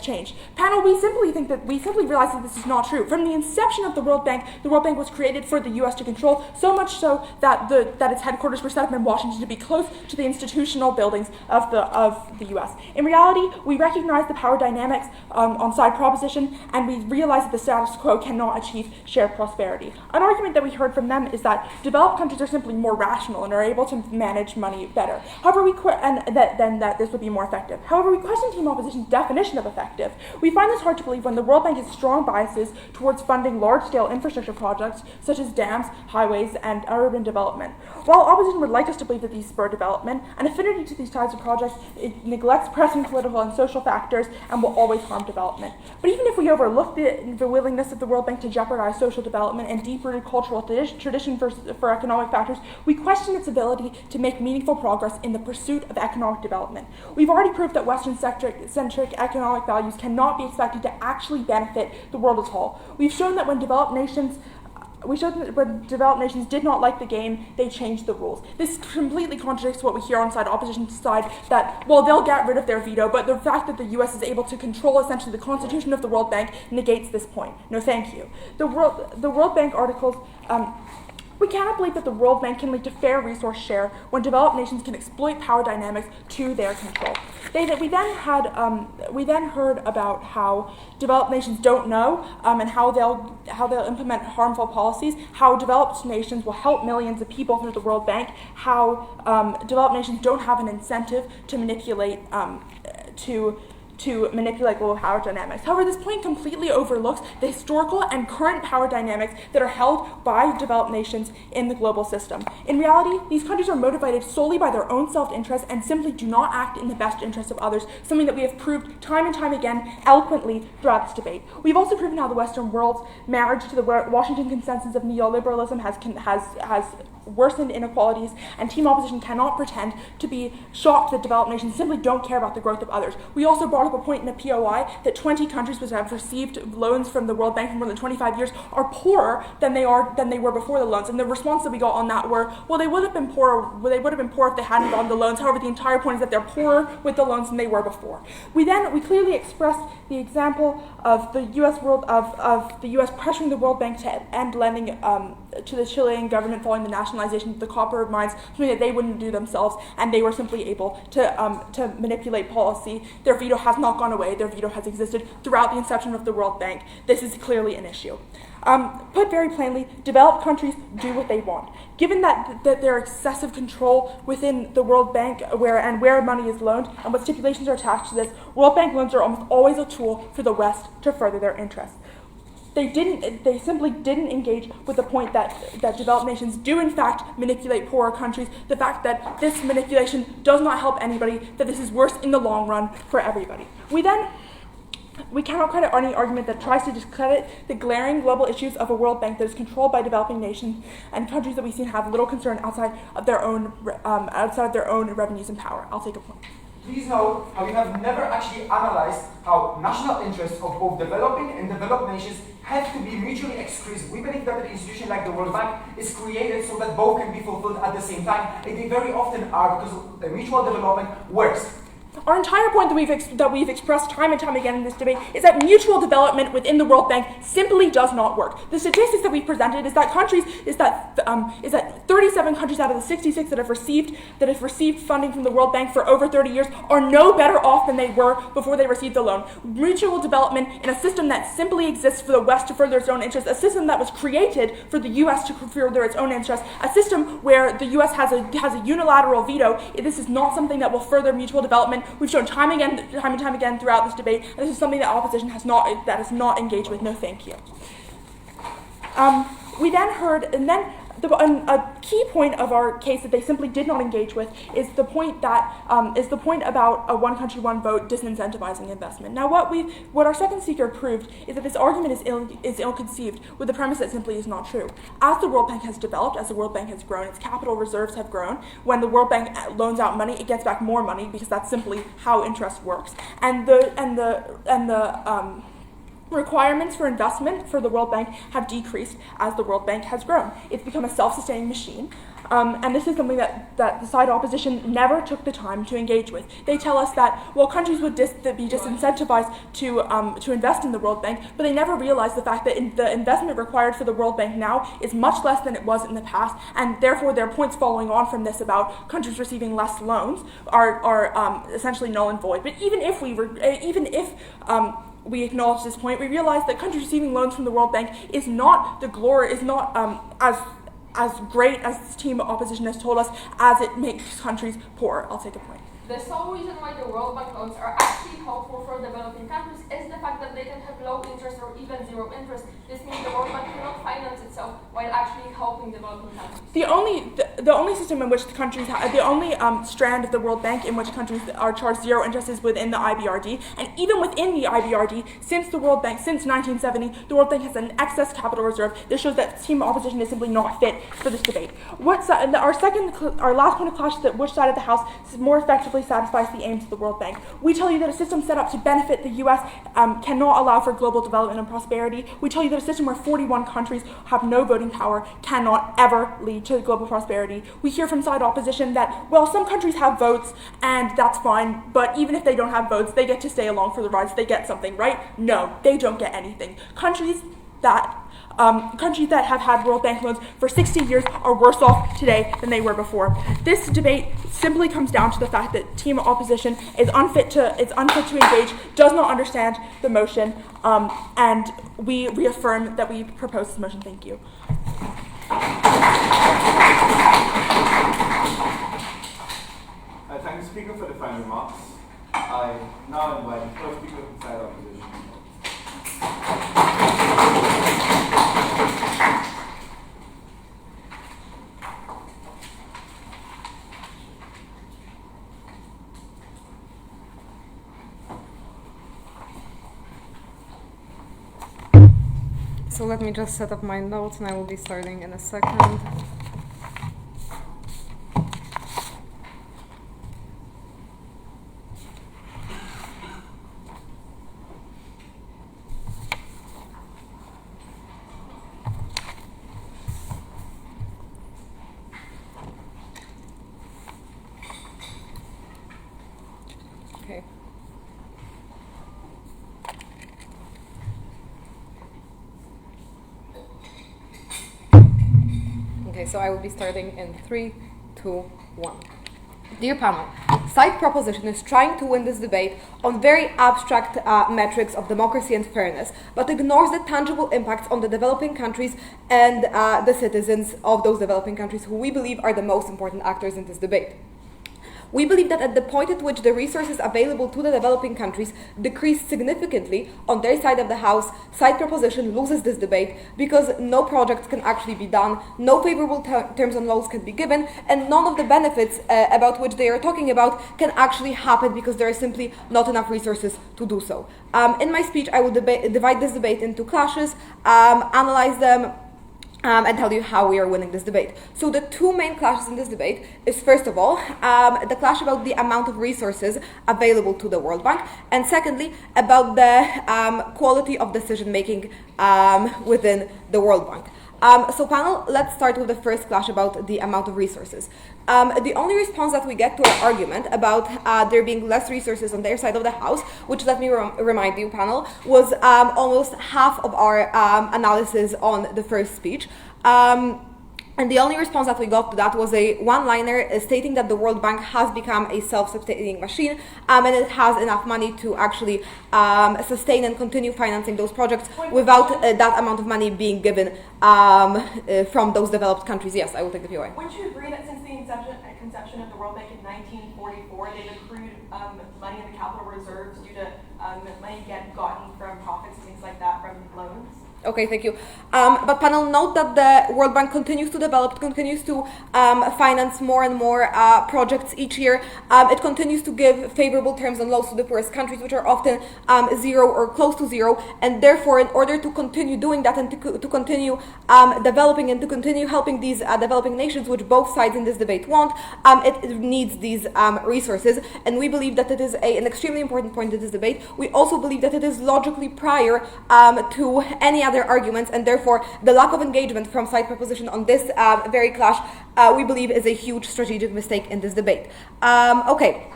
changed. Panel, we simply realize that this is not true. From the inception of the World Bank was created for the U.S. to control, so much so that its headquarters were set up in Washington to be close to the institutional buildings of the U.S. In reality, we recognize the power dynamics on side proposition, and we realize that the status quo cannot achieve shared prosperity. An argument that we heard from them is that developed countries are simply more rational and are able to manage money better. However, that this would be more effective. However, we question team opposition's definition of effective. We find this hard to believe when the World Bank has strong biases towards funding large-scale infrastructure projects such as dams, highways, and urban development. While opposition would like us to believe that these spur development, an affinity to these types of projects, it neglects pressing political and social factors and will will always harm development. But even if we overlook the willingness of the World Bank to jeopardize social development and deep-rooted cultural tradition for economic factors, we question its ability to make meaningful progress in the pursuit of economic development. We've already proved that Western-centric economic values cannot be expected to actually benefit the world as a whole. We've shown that when developed nations did not like the game, they changed the rules. This completely contradicts what we hear on opposition side, that, well, they'll get rid of their veto, but the fact that the US is able to control essentially the constitution of the World Bank negates this point. No, thank you. The World Bank articles, we cannot believe that the World Bank can lead to fair resource share when developed nations can exploit power dynamics to their control. We then heard about how developed nations don't know and how they'll implement harmful policies, how developed nations will help millions of people through the World Bank, how developed nations don't have an incentive to manipulate global power dynamics. However, this point completely overlooks the historical and current power dynamics that are held by developed nations in the global system. In reality, these countries are motivated solely by their own self-interest and simply do not act in the best interest of others, something that we have proved time and time again eloquently throughout this debate. We've also proven how the Western world's marriage to the Washington consensus of neoliberalism has worsened inequalities, and team opposition cannot pretend to be shocked that developed nations simply don't care about the growth of others. We also brought up a point in a POI that 20 countries which have received loans from the World Bank for more than 25 years are poorer than they were before the loans. And the response that we got on that were, well, they would have been poorer if they hadn't gotten the loans. However, the entire point is that they're poorer with the loans than they were before. We clearly expressed the example of the U.S. pressuring the World Bank to end lending to the Chilean government following the nationalization of the copper mines, something that they wouldn't do themselves, and they were simply able to manipulate policy. Their veto has not gone away. Their veto has existed throughout the inception of the World Bank. This is clearly an issue. Put very plainly, developed countries do what they want. Given that their excessive control within the World Bank where money is loaned and what stipulations are attached to this, World Bank loans are almost always a tool for the West to further their interests. They simply didn't engage with the point that developed nations do in fact manipulate poorer countries, the fact that this manipulation does not help anybody, that this is worse in the long run for everybody. We cannot credit any argument that tries to discredit the glaring global issues of a World Bank that is controlled by developing nations and countries that we've seen have little concern outside of their own revenues and power. I'll take a point. Please note how we have never actually analyzed how national interests of both developing and developed nations have to be mutually exclusive. We believe that an institution like the World Bank is created so that both can be fulfilled at the same time, and they very often are, because the mutual development works. Our entire point that we've expressed time and time again in this debate is that mutual development within the World Bank simply does not work. The statistics that we've presented is that 37 countries out of the 66 that have received funding from the World Bank for over 30 years are no better off than they were before they received the loan. Mutual development in a system that simply exists for the West to further its own interests, a system that was created for the U.S. to further its own interests, a system where the U.S. has a unilateral veto. This is not something that will further mutual development. We've shown time and time again throughout this debate, and this is something that opposition has not engaged with. No, thank you. We then heard, and then a key point of our case that they simply did not engage with is the point about a one country, one vote disincentivizing investment. Now, what our second speaker proved is that this argument is ill-conceived, with the premise that simply is not true. As the World Bank has developed, as the World Bank has grown, its capital reserves have grown. When the World Bank loans out money, it gets back more money because that's simply how interest works. And the requirements for investment for the World Bank have decreased as the World Bank has grown. It's become a self-sustaining machine, and this is something that the side opposition never took the time to engage with. They tell us that, well, countries would be disincentivized to invest in the World Bank, but they never realized the fact that the investment required for the World Bank now is much less than it was in the past, and therefore their points following on from this about countries receiving less loans are essentially null and void. But even if we acknowledge this point, we realize that countries receiving loans from the World Bank is not as great as this team of opposition has told us, as it makes countries poorer. I'll take a point. The sole reason why the World Bank loans are actually helpful for developing countries is the fact that they can have low interest or even zero interest. This means the World Bank cannot finance itself while actually helping developing countries. the only system in which the countries the only strand of the World Bank in which countries are charged zero interest is within the IBRD, and even within the IBRD, since 1970, the World Bank has an excess capital reserve. This shows that team opposition is simply not fit for this debate. Our last point of clash is that which side of the House more effectively satisfies the aims of the World Bank. We tell you that a system set up to benefit the U.S. Cannot allow for global development and prosperity. We tell you that a system where 41 countries have no voting power cannot ever lead to global prosperity. We hear from side opposition that, well, some countries have votes and that's fine, but even if they don't have votes, they get to stay along for the ride, so they get something, right? No, they don't get anything. Countries that have had World Bank loans for 60 years are worse off today than they were before. This debate simply comes down to the fact that team opposition is unfit to engage, does not understand the motion, and we reaffirm that we propose this motion. Thank you. I thank the Speaker for the final remarks. I now invite the first Speaker of the side opposition. So let me just set up my notes and I will be starting in a second. Okay. Okay, so I will be starting in 3, 2, 1. Dear panel, side proposition is trying to win this debate on very abstract metrics of democracy and fairness, but ignores the tangible impacts on the developing countries and the citizens of those developing countries, who we believe are the most important actors in this debate. We believe that at the point at which the resources available to the developing countries decrease significantly on their side of the House, side proposition loses this debate because no projects can actually be done, no favorable terms and laws can be given, and none of the benefits about which they are talking about can actually happen because there are simply not enough resources to do so. In my speech, I will divide this debate into clashes, analyze them, and tell you how we are winning this debate. So the two main clashes in this debate is, first of all, the clash about the amount of resources available to the World Bank, and secondly, about the quality of decision-making within the World Bank. So panel, let's start with the first clash about the amount of resources. The only response that we get to our argument about there being less resources on their side of the House, which, let me remind you, panel, was almost half of our analysis on the first speech. And the only response that we got to that was a one-liner stating that the World Bank has become a self-sustaining machine, and it has enough money to actually sustain and continue financing those projects without that amount of money being given from those developed countries. Yes, I will take the POI. Wouldn't you agree that since the conception of the World Bank in 1944, they've accrued money in the capital reserves due to money gotten from profits and things like that from loans? Okay, thank you. But panel, note that the World Bank continues to develop, continues to finance more and more projects each year. It continues to give favorable terms and laws to the poorest countries, which are often zero or close to zero. And therefore, in order to continue doing that and to continue developing and to continue helping these developing nations, which both sides in this debate want, it needs these resources. And we believe that it is an extremely important point in this debate. We also believe that it is logically prior to any other arguments, and therefore the lack of engagement from side proposition on this very clash, we believe, is a huge strategic mistake in this debate. Okay.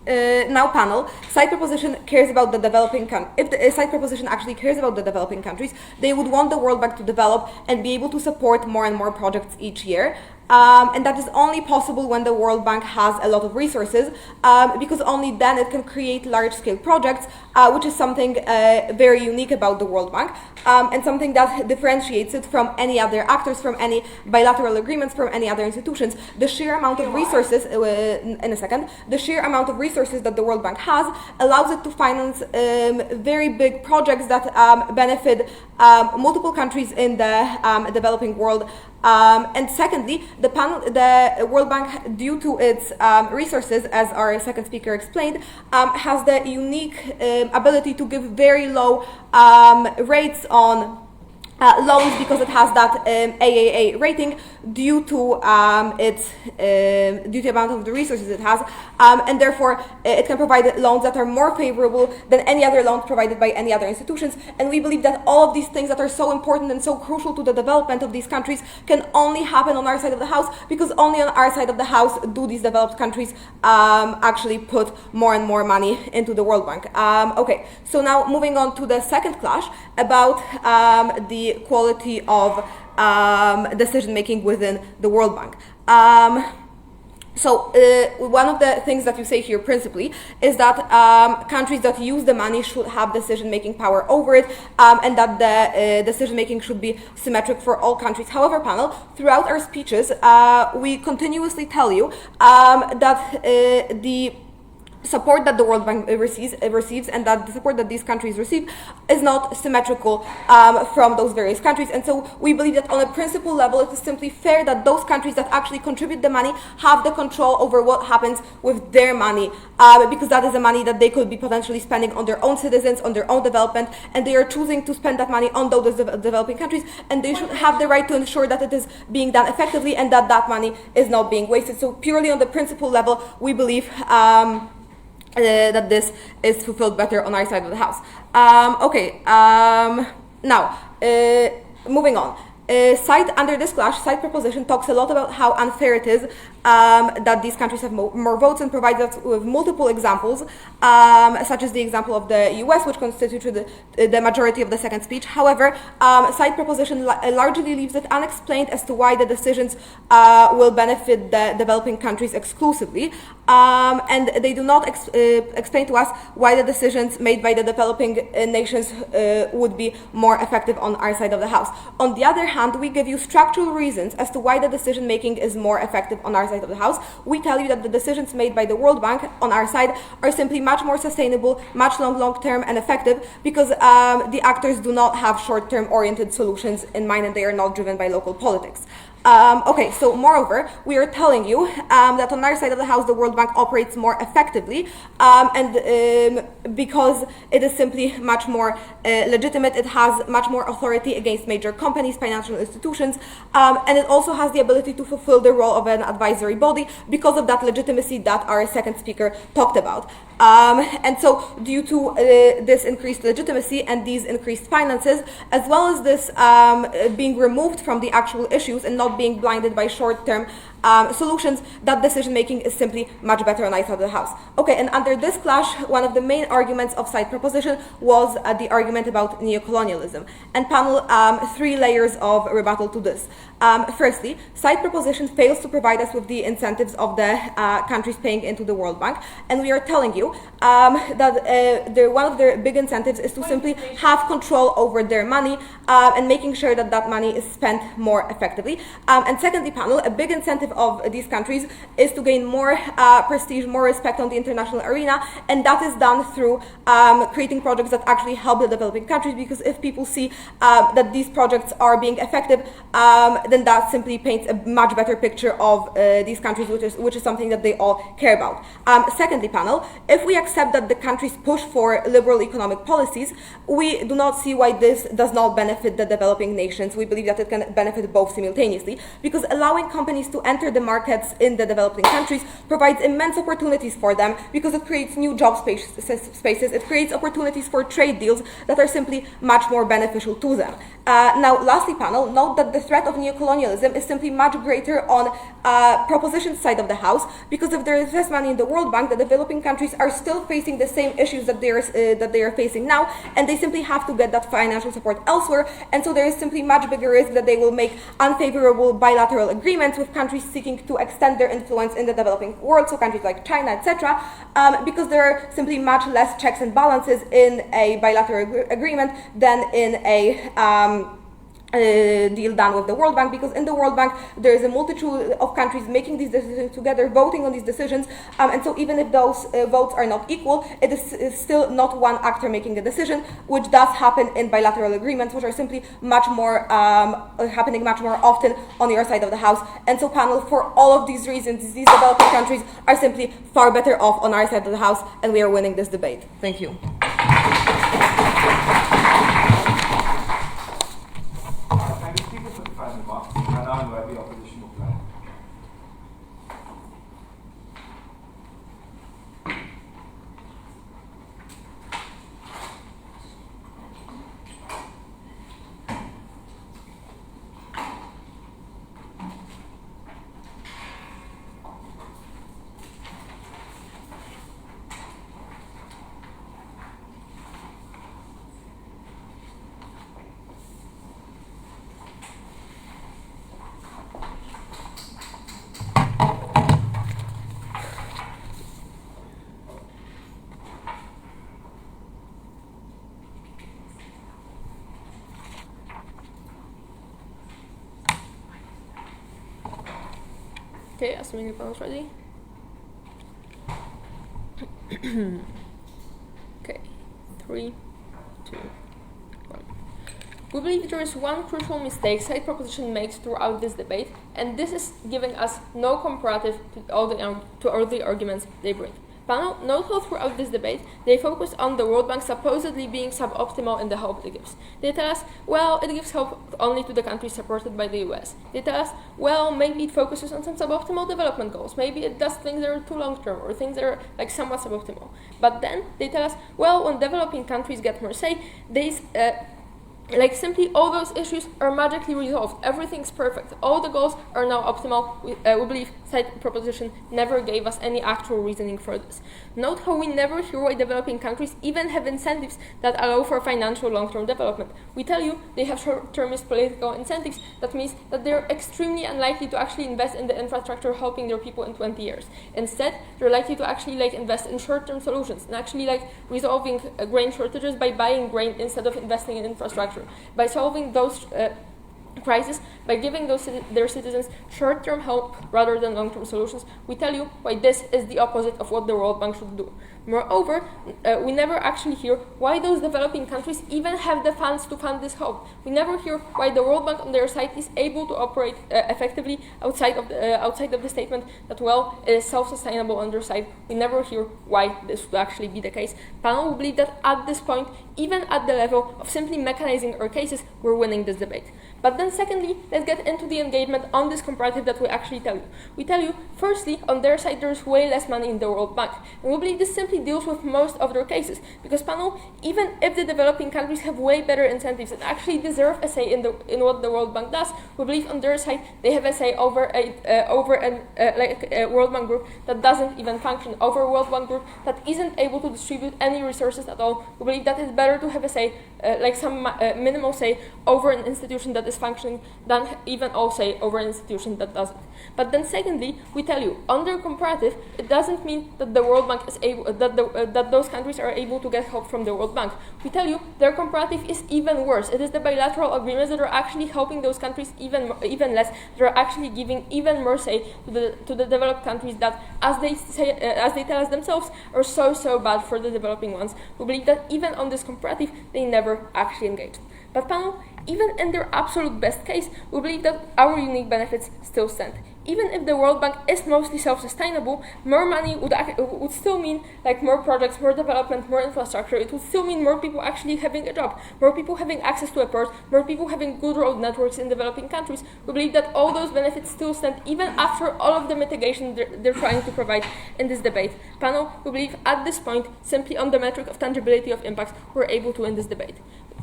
Now panel, side proposition cares about the developing if the side proposition actually cares about the developing countries, they would want the World Bank to develop and be able to support more and more projects each year. And that is only possible when the World Bank has a lot of resources, because only then it can create large-scale projects, which is something very unique about the World Bank, and something that differentiates it from any other actors, from any bilateral agreements, from any other institutions. The sheer amount of resources, the sheer amount of resources that the World Bank has allows it to finance very big projects that benefit multiple countries in the developing world, And secondly, the World Bank, due to its resources, as our second speaker explained, has the unique ability to give very low rates on loans because it has that AAA rating due to the amount of the resources it has, and therefore it can provide loans that are more favorable than any other loans provided by any other institutions. And we believe that all of these things that are so important and so crucial to the development of these countries can only happen on our side of the house, because only on our side of the house do these developed countries actually put more and more money into the World Bank. Okay, so now moving on to the second clash about the quality of decision making within the World Bank. So one of the things that you say here principally is that countries that use the money should have decision-making power over it, and that the decision-making should be symmetric for all countries. However, panel, throughout our speeches, we continuously tell you that the support that the World Bank receives and that the support that these countries receive is not symmetrical from those various countries. And so we believe that on a principle level, it is simply fair that those countries that actually contribute the money have the control over what happens with their money, because that is the money that they could be potentially spending on their own citizens, on their own development, and they are choosing to spend that money on those developing countries, and they should have the right to ensure that it is being done effectively and that that money is not being wasted. So purely on the principle level, we believe that this is fulfilled better on our side of the house. Now, moving on. Under this clash, side proposition talks a lot about how unfair it is that these countries have more votes, and provides us with multiple examples, such as the example of the US, which constituted the majority of the second speech. However, side proposition largely leaves it unexplained as to why the decisions will benefit the developing countries exclusively, and they do not explain to us why the decisions made by the developing nations would be more effective on our side of the house. On the other hand, we give you structural reasons as to why the decision making is more effective on our side of the house. We tell you that the decisions made by the World Bank on our side are simply much more sustainable, much long-term and effective, because the actors do not have short-term oriented solutions in mind, and they are not driven by local politics. So moreover, we are telling you that on our side of the house, the World Bank operates more effectively, and because it is simply much more legitimate, it has much more authority against major companies, financial institutions, and it also has the ability to fulfill the role of an advisory body because of that legitimacy that our second speaker talked about. And so due to this increased legitimacy and these increased finances, as well as this being removed from the actual issues and not being blinded by short-term solutions, that decision-making is simply much better on our side of the house. Okay, and under this clash, one of the main arguments of side proposition was the argument about neocolonialism. And panel, 3 layers of rebuttal to this. Firstly, side proposition fails to provide us with the incentives of the countries paying into the World Bank, and we are telling you that one of their big incentives is to simply have control over their money and making sure that that money is spent more effectively. And secondly, panel, a big incentive of these countries is to gain more prestige, more respect on the international arena, and that is done through creating projects that actually help the developing countries, because if people see that these projects are being effective, then that simply paints a much better picture of these countries, which is something that they all care about. Secondly, panel, if we accept that the countries push for liberal economic policies, we do not see why this does not benefit the developing nations. We believe that it can benefit both simultaneously, because allowing companies to enter the markets in the developing countries provides immense opportunities for them, because it creates new job spaces, it creates opportunities for trade deals that are simply much more beneficial to them. Now, lastly, panel, note that the threat of neocolonialism is simply much greater on proposition side of the house, because if there is less money in the World Bank, the developing countries are still facing the same issues that they are facing now, and they simply have to get that financial support elsewhere, and so there is simply much bigger risk that they will make unfavorable bilateral agreements with countries seeking to extend their influence in the developing world, so countries like China, etc., because there are simply much less checks and balances in a bilateral agreement than in a deal done with the World Bank, because in the World Bank there is a multitude of countries making these decisions together, voting on these decisions, and so even if those votes are not equal, it is still not one actor making a decision, which does happen in bilateral agreements, which are simply much more happening much more often on your side of the house. And so, panel, for all of these reasons, these developing countries are simply far better off on our side of the house, and we are winning this debate. Thank you. Thank you, Speaker, for the final remarks. I now invite the opposition to reply. Okay, assuming your panel's ready. Okay, 3, 2, 1. We believe there is one crucial mistake side proposition makes throughout this debate, and this is giving us no comparative to all the arguments they bring. Panel, note how throughout this debate they focus on the World Bank supposedly being suboptimal in the help it gives. They tell us, well, it gives help only to the countries supported by the US. They tell us, well, maybe it focuses on some suboptimal development goals. Maybe it does things that are too long-term or things that are like somewhat suboptimal. But then they tell us, well, when developing countries get more say, they like simply all those issues are magically resolved. Everything's perfect. All the goals are now optimal. We believe side proposition never gave us any actual reasoning for this. Note how we never hear why developing countries even have incentives that allow for financial long-term development. We tell you they have short-termist political incentives. That means that they're extremely unlikely to actually invest in the infrastructure helping their people in 20 years. Instead, they're likely to actually invest in short-term solutions and actually resolving grain shortages by buying grain instead of investing in infrastructure. By solving those crises, by giving their citizens short-term help rather than long-term solutions, we tell you why this is the opposite of what the World Bank should do. Moreover, we never actually hear why those developing countries even have the funds to fund this help. We never hear why the World Bank on their side is able to operate effectively outside of the statement that, well, it is self-sustainable on their side. We never hear why this would actually be the case. Panel, we believe that at this point, even at the level of simply mechanizing our cases, we're winning this debate. But then secondly, let's get into the engagement on this comparative that we actually tell you. We tell you, firstly, on their side there's way less money in the World Bank. And we believe this simply deals with most of their cases. Because, panel, even if the developing countries have way better incentives and actually deserve a say in what the World Bank does, we believe on their side they have a say over a World Bank group that doesn't even function, over a World Bank group that isn't able to distribute any resources at all. We believe that it's better to have a say, some minimal say, over an institution that is functioning than even all say over an institution that doesn't. But then secondly, we tell you, under comparative, it doesn't mean that the World Bank is able, that those countries are able to get help from the World Bank. We tell you, their comparative is even worse. It is the bilateral agreements that are actually helping those countries even less. They are actually giving even more say to the developed countries that, as they tell us themselves, are so bad for the developing ones. We believe that even on this comparative, they never actually engage. But, panel, even in their absolute best case, we believe that our unique benefits still stand. Even if the World Bank is mostly self-sustainable, more money would still mean more projects, more development, more infrastructure. It would still mean more people actually having a job, more people having access to a port, more people having good road networks in developing countries. We believe that all those benefits still stand even after all of the mitigation they're trying to provide in this debate. Panel, we believe at this point, simply on the metric of tangibility of impact, we're able to win this debate.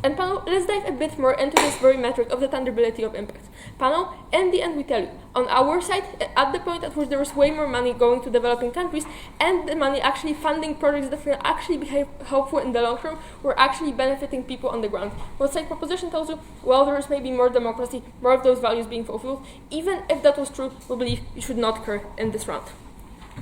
And panel, let's dive a bit more into this very metric of the tangibility of impact. Panel, in the end we tell you, on our side, at the point at which there is way more money going to developing countries and the money actually funding projects that can actually be helpful in the long term, we're actually benefiting people on the ground. What side proposition tells you, well, there is maybe more democracy, more of those values being fulfilled. Even if that was true, we believe you should not occur in this round.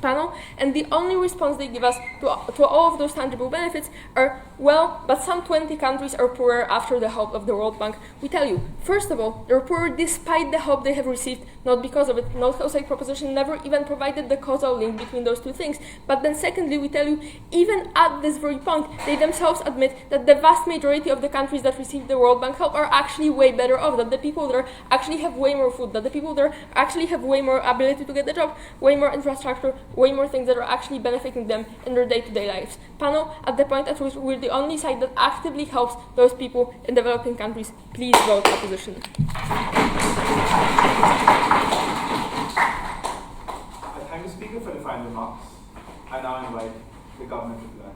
panel, and the only response they give us to all of those tangible benefits are, well, but some 20 countries are poorer after the help of the World Bank. We tell you, first of all, they're poorer despite the help they have received, not because of it. No Jose proposition never even provided the causal link between those two things. But then secondly, we tell you, even at this very point, they themselves admit that the vast majority of the countries that receive the World Bank help are actually way better off, that the people there actually have way more food, that the people there actually have way more ability to get a job, way more infrastructure, way more things that are actually benefiting them in their day-to-day lives. Panel, at the point at which we're the only side that actively helps those people in developing countries, please vote opposition. I thank the Speaker for the final remarks. I now invite the government to reply.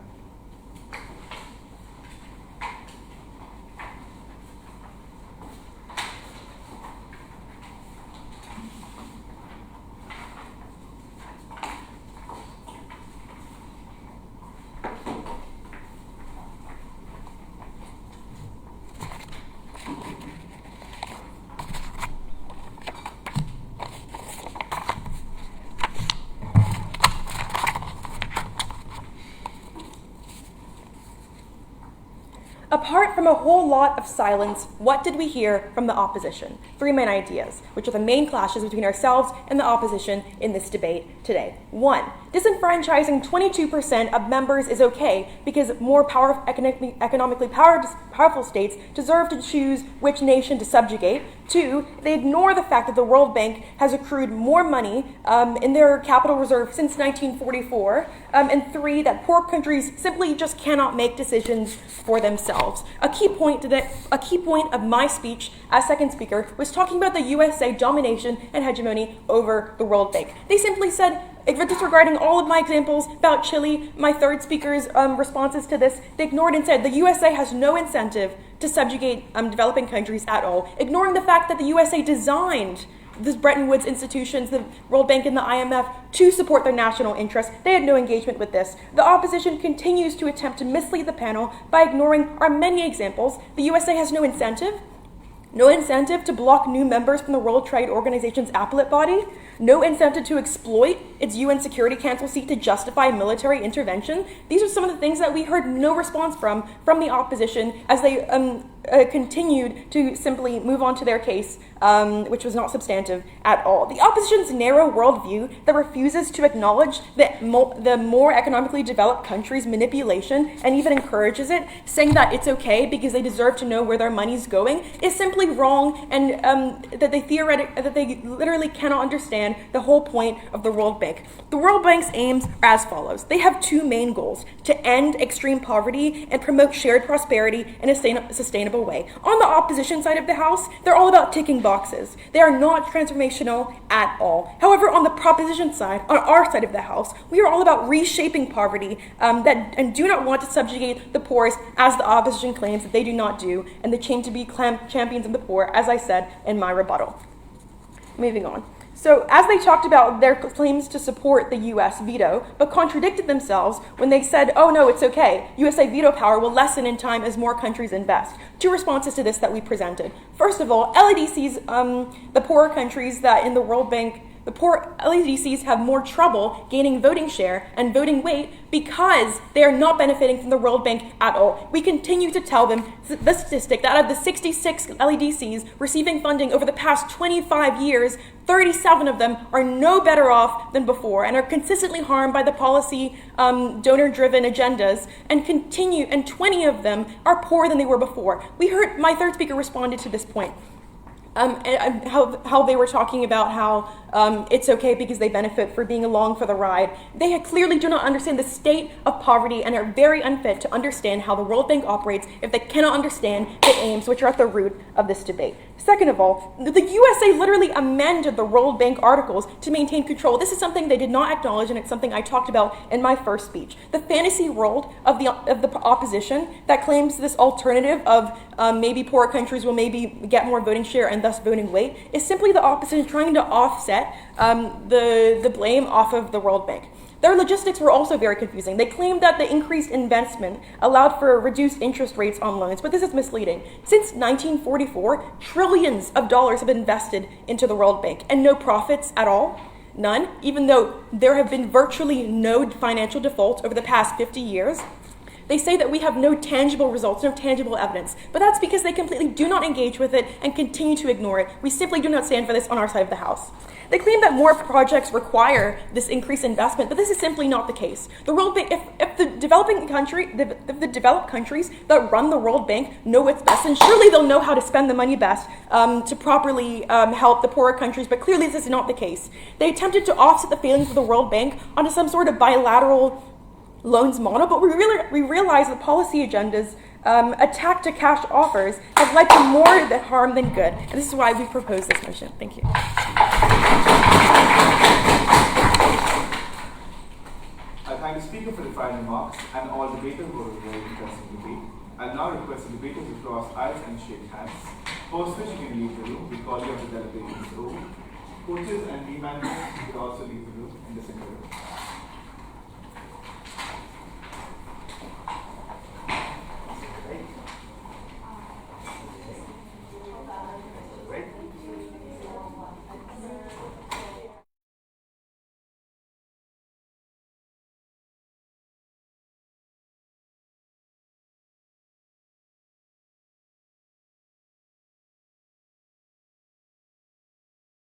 Apart from a whole lot of silence, what did we hear from the opposition? Three main ideas, which are the main clashes between ourselves and the opposition in this debate today. One, disenfranchising 22% of members is okay because more economically powerful states deserve to choose which nation to subjugate. Two, they ignore the fact that the World Bank has accrued more money in their capital reserve since 1944. And three, that poor countries simply just cannot make decisions for themselves. A key point of my speech as second speaker was talking about the USA domination and hegemony over the World Bank. They simply said, disregarding all of my examples about Chile, my third speaker's responses to this, they ignored and said the USA has no incentive to subjugate developing countries at all, ignoring the fact that the USA designed the Bretton Woods institutions, the World Bank and the IMF, to support their national interests. They had no engagement with this. The opposition continues to attempt to mislead the panel by ignoring our many examples. The USA has no incentive to block new members from the World Trade Organization's appellate body, no incentive to exploit its UN Security Council seat to justify military intervention. These are some of the things that we heard no response from the opposition as they continued to simply move on to their case, which was not substantive at all. The opposition's narrow worldview that refuses to acknowledge the more economically developed countries' manipulation and even encourages it, saying that it's okay because they deserve to know where their money's going, is simply wrong, and that they literally cannot understand the whole point of the World Bank. The World Bank's aims are as follows. They have two main goals: to end extreme poverty and promote shared prosperity in a sustainable way. On the opposition side of the House, they're all about ticking boxes. They are not transformational at all. However, on the proposition side, on our side of the House, we are all about reshaping poverty and do not want to subjugate the poorest, as the opposition claims that they do not do, and they claim to be champions of the poor, as I said in my rebuttal. Moving on. So, as they talked about their claims to support the U.S. veto, but contradicted themselves when they said, oh no, it's okay, USA veto power will lessen in time as more countries invest. Two responses to this that we presented. First of all, LADCs, the poorer countries that in the World Bank, the poor LADCs have more trouble gaining voting share and voting weight because they are not benefiting from the World Bank at all. We continue to tell them the statistic that out of the 66 LADCs receiving funding over the past 25 years, 37 of them are no better off than before and are consistently harmed by the policy donor-driven agendas, and 20 of them are poorer than they were before. We heard my third speaker responded to this point. And how they were talking about how it's okay because they benefit for being along for the ride. They clearly do not understand the state of poverty and are very unfit to understand how the World Bank operates if they cannot understand the aims which are at the root of this debate. Second of all, the USA literally amended the World Bank articles to maintain control. This is something they did not acknowledge, and it's something I talked about in my first speech. The fantasy world of the opposition that claims this alternative of maybe poorer countries will maybe get more voting share and thus voting weight is simply the opposition trying to offset the blame off of the World Bank. Their logistics were also very confusing. They claimed that the increased investment allowed for reduced interest rates on loans, but this is misleading. Since 1944, trillions of dollars have been invested into the World Bank and no profits at all. None, even though there have been virtually no financial defaults over the past 50 years. They say that we have no tangible results, no tangible evidence, but that's because they completely do not engage with it and continue to ignore it. We simply do not stand for this on our side of the house. They claim that more projects require this increased investment, but this is simply not the case. The World Bank, if the developed countries that run the World Bank know what's best, then surely they'll know how to spend the money best to properly help the poorer countries, but clearly this is not the case. They attempted to offset the failings of the World Bank onto some sort of bilateral loans model, but we realize that policy agendas attacked to cash offers have led to more harm than good. And this is why we propose this motion. Thank you. I thank the speaker for the final remarks and all debaters for a very interesting debate. I'll now request the debaters to cross aisles and shake hands. Post which you can leave the room. We call you of the deliberations room. Coaches and team managers, you can also leave the room in the center room.